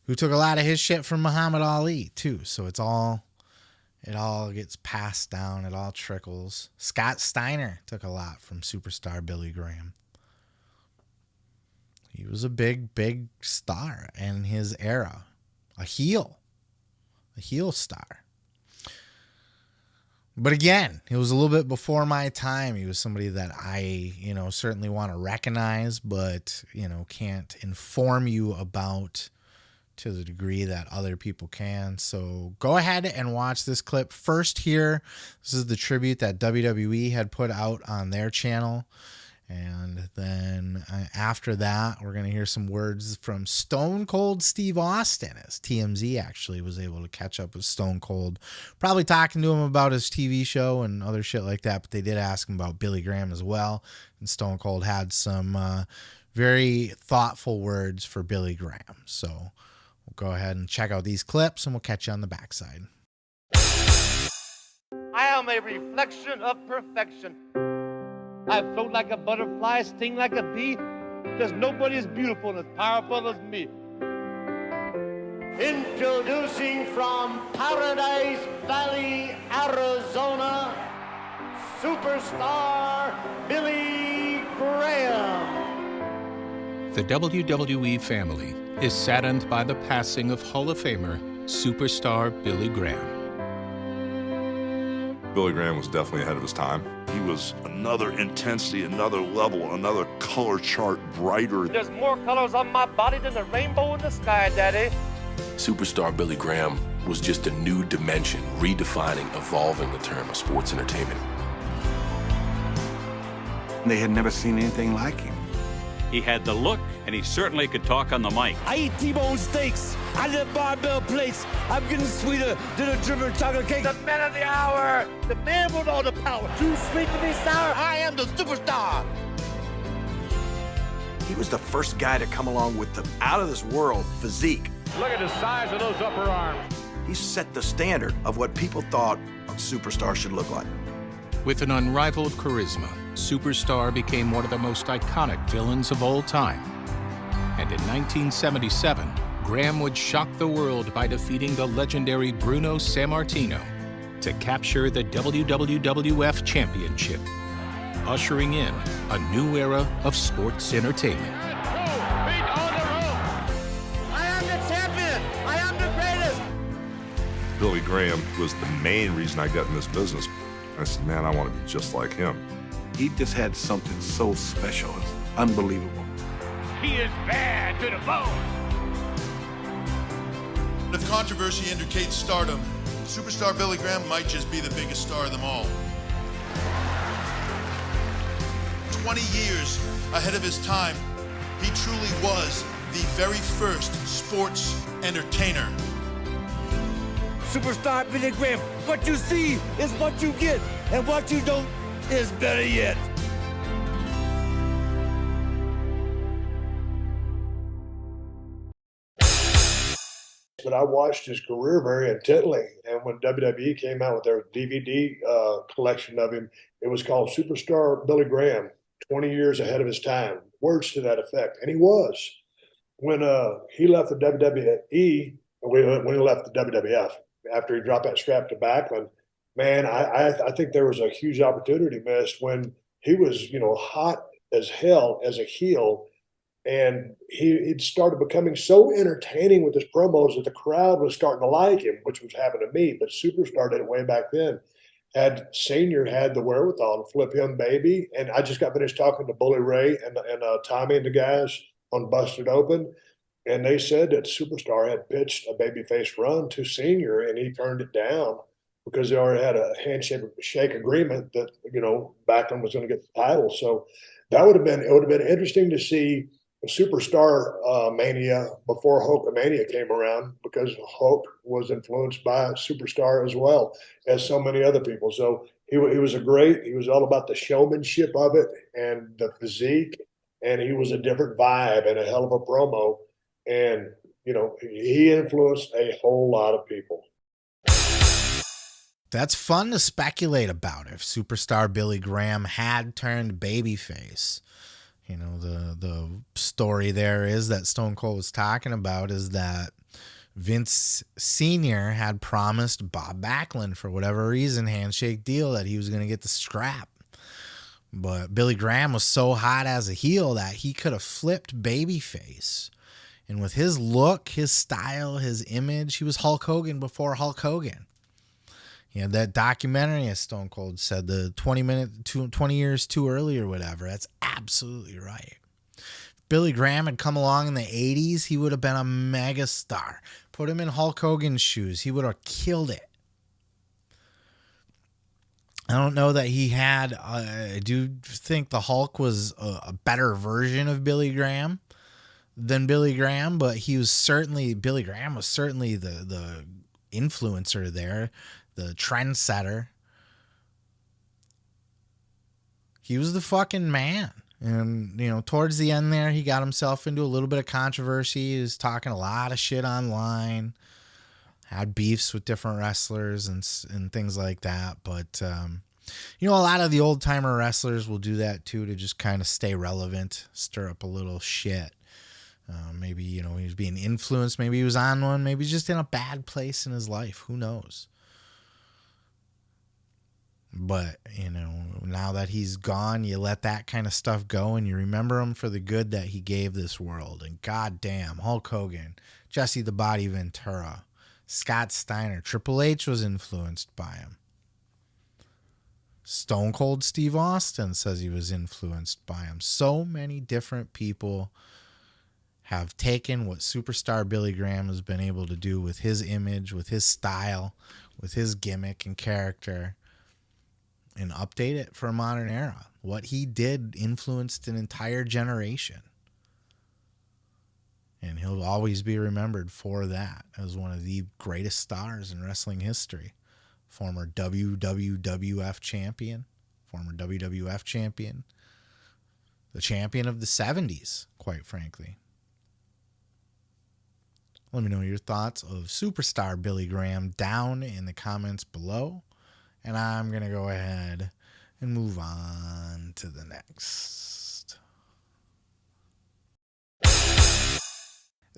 Speaker 1: who took a lot of his shit from Muhammad Ali too. So it all gets passed down. It all trickles. Scott Steiner took a lot from superstar Billy Graham. He was a big, big star in his era. A heel star. But again, it was a little bit before my time. He was somebody that I, certainly want to recognize, but, can't inform you about to the degree that other people can. So go ahead and watch this clip first here. This is the tribute that WWE had put out on their channel. And then after that, we're going to hear some words from Stone Cold Steve Austin, as TMZ actually was able to catch up with Stone Cold, probably talking to him about his TV show and other shit like that. But they did ask him about Billy Graham as well. And Stone Cold had some very thoughtful words for Billy Graham. So we'll go ahead and check out these clips and we'll catch you on the backside.
Speaker 16: I am a reflection of perfection. I float like a butterfly, sting like a bee, because nobody is beautiful and as powerful as me. Introducing from Paradise Valley, Arizona, superstar Billy Graham.
Speaker 17: The WWE family is saddened by the passing of Hall of Famer superstar Billy Graham.
Speaker 18: Billy Graham was definitely ahead of his time. He was another intensity, another level, another color chart brighter.
Speaker 16: There's more colors on my body than the rainbow in the sky, Daddy.
Speaker 10: Superstar Billy Graham was just a new dimension, redefining, evolving the term of sports entertainment.
Speaker 19: They had never seen anything like him.
Speaker 20: He had the look, and he certainly could talk on the mic.
Speaker 21: I eat T-bone steaks. I live barbell plates. I'm getting sweeter than a German chocolate cake.
Speaker 16: The man of the hour, the man with all the power. Too sweet to be sour. I am the superstar.
Speaker 19: He was the first guy to come along with the out-of-this-world physique.
Speaker 22: Look at the size of those upper arms.
Speaker 19: He set the standard of what people thought a superstar should look like.
Speaker 17: With an unrivaled charisma, Superstar became one of the most iconic villains of all time. And in 1977, Graham would shock the world by defeating the legendary Bruno Sammartino to capture the WWF Championship, ushering in a new era of sports entertainment.
Speaker 16: I am the champion. I am the greatest.
Speaker 18: Billy Graham was the main reason I got in this business. I said, man, I want to be just like him.
Speaker 19: He just had something so special. It's unbelievable.
Speaker 22: He is bad to the bone.
Speaker 23: If controversy indicates stardom, Superstar Billy Graham might just be the biggest star of them all. 20 years ahead of his time, he truly was the very first sports entertainer.
Speaker 21: Superstar Billy Graham. What you see is what you get, and what you don't is better yet.
Speaker 11: But I watched his career very intently, and when WWE came out with their DVD collection of him, it was called Superstar Billy Graham, 20 years ahead of his time, words to that effect. And he was. When he left the WWE, when he left the WWF, after he dropped that strap to Backlund, man, I think there was a huge opportunity missed when he was, hot as hell as a heel. And he'd started becoming so entertaining with his promos that the crowd was starting to like him, which was happening to me. But Superstar did it way back then. Senior had the wherewithal to flip him, baby. And I just got finished talking to Bully Ray and Tommy and the guys on Busted Open. And they said that Superstar had pitched a babyface run to Senior, and he turned it down because they already had a handshake agreement that, Backlund was going to get the title. So it would have been interesting to see Superstar Mania before Hulkamania came around, because Hulk was influenced by Superstar as well as so many other people. So he was he was all about the showmanship of it and the physique, and he was a different vibe and a hell of a promo. And, he influenced a whole lot of people.
Speaker 1: That's fun to speculate about if Superstar Billy Graham had turned babyface. The story there is that Stone Cold was talking about is that Vince Sr. had promised Bob Backlund, for whatever reason, handshake deal, that he was going to get the scrap. But Billy Graham was so hot as a heel that he could have flipped babyface. And with his look, his style, his image, he was Hulk Hogan before Hulk Hogan. He had that documentary, as Stone Cold said, the 20 years too early or whatever. That's absolutely right. If Billy Graham had come along in the 80s, he would have been a mega star. Put him in Hulk Hogan's shoes. He would have killed it. I don't know that he had, I do think the Hulk was a better version of Billy Graham than Billy Graham, but Billy Graham was certainly the influencer there, the trendsetter. He was the fucking man. And, towards the end there, he got himself into a little bit of controversy. He was talking a lot of shit online, had beefs with different wrestlers and things like that. But, a lot of the old timer wrestlers will do that too, to just kind of stay relevant, stir up a little shit. Maybe, he was being influenced. Maybe he was on one. Maybe he's just in a bad place in his life. Who knows? But, now that he's gone, you let that kind of stuff go and you remember him for the good that he gave this world. And goddamn, Hulk Hogan, Jesse the Body Ventura, Scott Steiner, Triple H was influenced by him. Stone Cold Steve Austin says he was influenced by him. So many different people have taken what superstar Billy Graham has been able to do with his image, with his style, with his gimmick and character, and update it for a modern era. What he did influenced an entire generation. And he'll always be remembered for that as one of the greatest stars in wrestling history. Former WWF champion, the champion of the 70s, quite frankly. Let me know your thoughts of superstar Billy Graham down in the comments below. And I'm going to go ahead and move on to the next.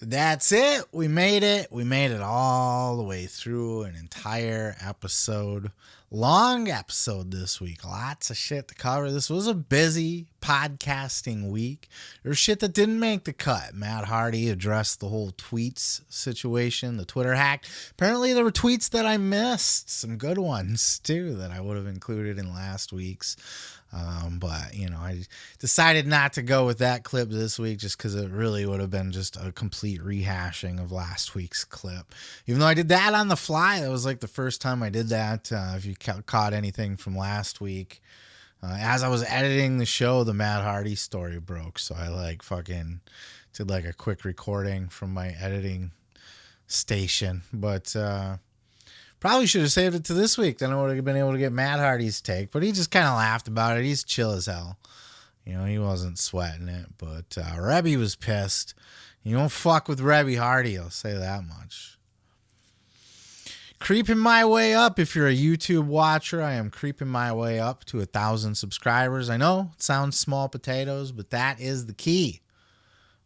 Speaker 1: That's it. We made it. We made it all the way through an entire episode. Long episode this week. Lots of shit to cover. This was a busy podcasting week. There's shit that didn't make the cut. Matt Hardy addressed the whole tweets situation, the Twitter hack. Apparently there were tweets that I missed. Some good ones, too, that I would have included in last week's. But, you know, I decided not to go with that clip this week just because it really would have been just a complete rehashing of last week's clip. Even though I did that on the fly, that was like the first time I did that. If you caught anything from last week, as I was editing the show, the Matt Hardy story broke. So I like fucking did like a quick recording from my editing station. But, probably should have saved it to this week. Then I would have been able to get Matt Hardy's take. But he just kind of laughed about it. He's chill as hell. You know, he wasn't sweating it. But Rebby was pissed. You don't fuck with Rebby Hardy, I'll say that much. Creeping my way up. If you're a YouTube watcher, I am creeping my way up to 1,000 subscribers. I know it sounds small potatoes, but that is the key.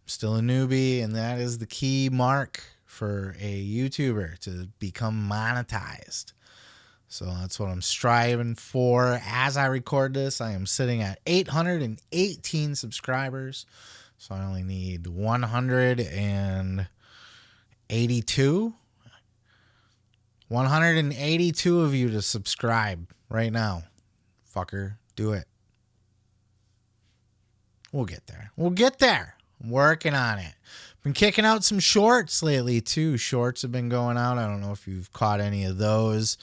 Speaker 1: I'm still a newbie, and that is the key mark for a YouTuber to become monetized. So that's what I'm striving for. As I record this, I am sitting at 818 subscribers. So I only need 182 of you to subscribe right now. Fucker, do it. We'll get there. I'm working on it. Been kicking out some shorts lately too. Shorts have been going out. I don't know if you've caught any of those.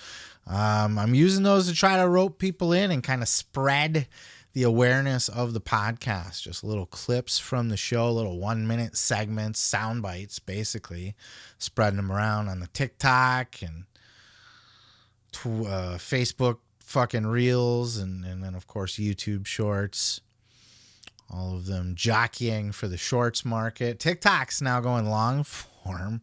Speaker 1: I'm using those to try to rope people in and kind of spread the awareness of the podcast. Just little clips from the show, little 1-minute segments, sound bites, basically. Spreading them around on the TikTok and Facebook fucking reels and then, of course, YouTube shorts. All of them jockeying for the shorts market. TikTok's now going long form.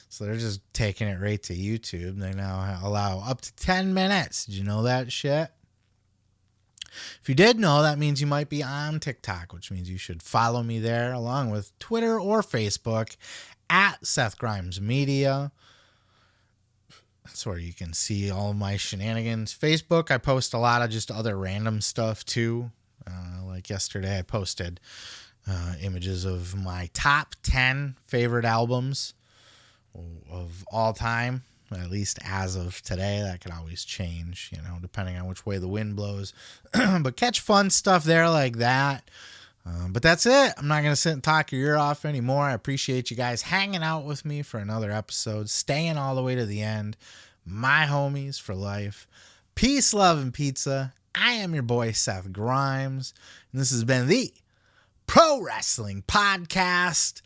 Speaker 1: So they're just taking it right to YouTube. They now allow up to 10 minutes. Did you know that shit? If you did know, that means you might be on TikTok, which means you should follow me there along with Twitter or Facebook at Seth Grimes Media. That's where you can see all of my shenanigans. Facebook, I post a lot of just other random stuff too. Like yesterday, I posted images of my top 10 favorite albums of all time, at least as of today. That could always change, you know, depending on which way the wind blows. But catch fun stuff there like that. But that's it. I'm not going to sit and talk your ear off anymore. I appreciate you guys hanging out with me for another episode, staying all the way to the end. My homies for life. Peace, love, and pizza. I am your boy, Seth Grimes, and this has been the Pro Wrestling Podcast.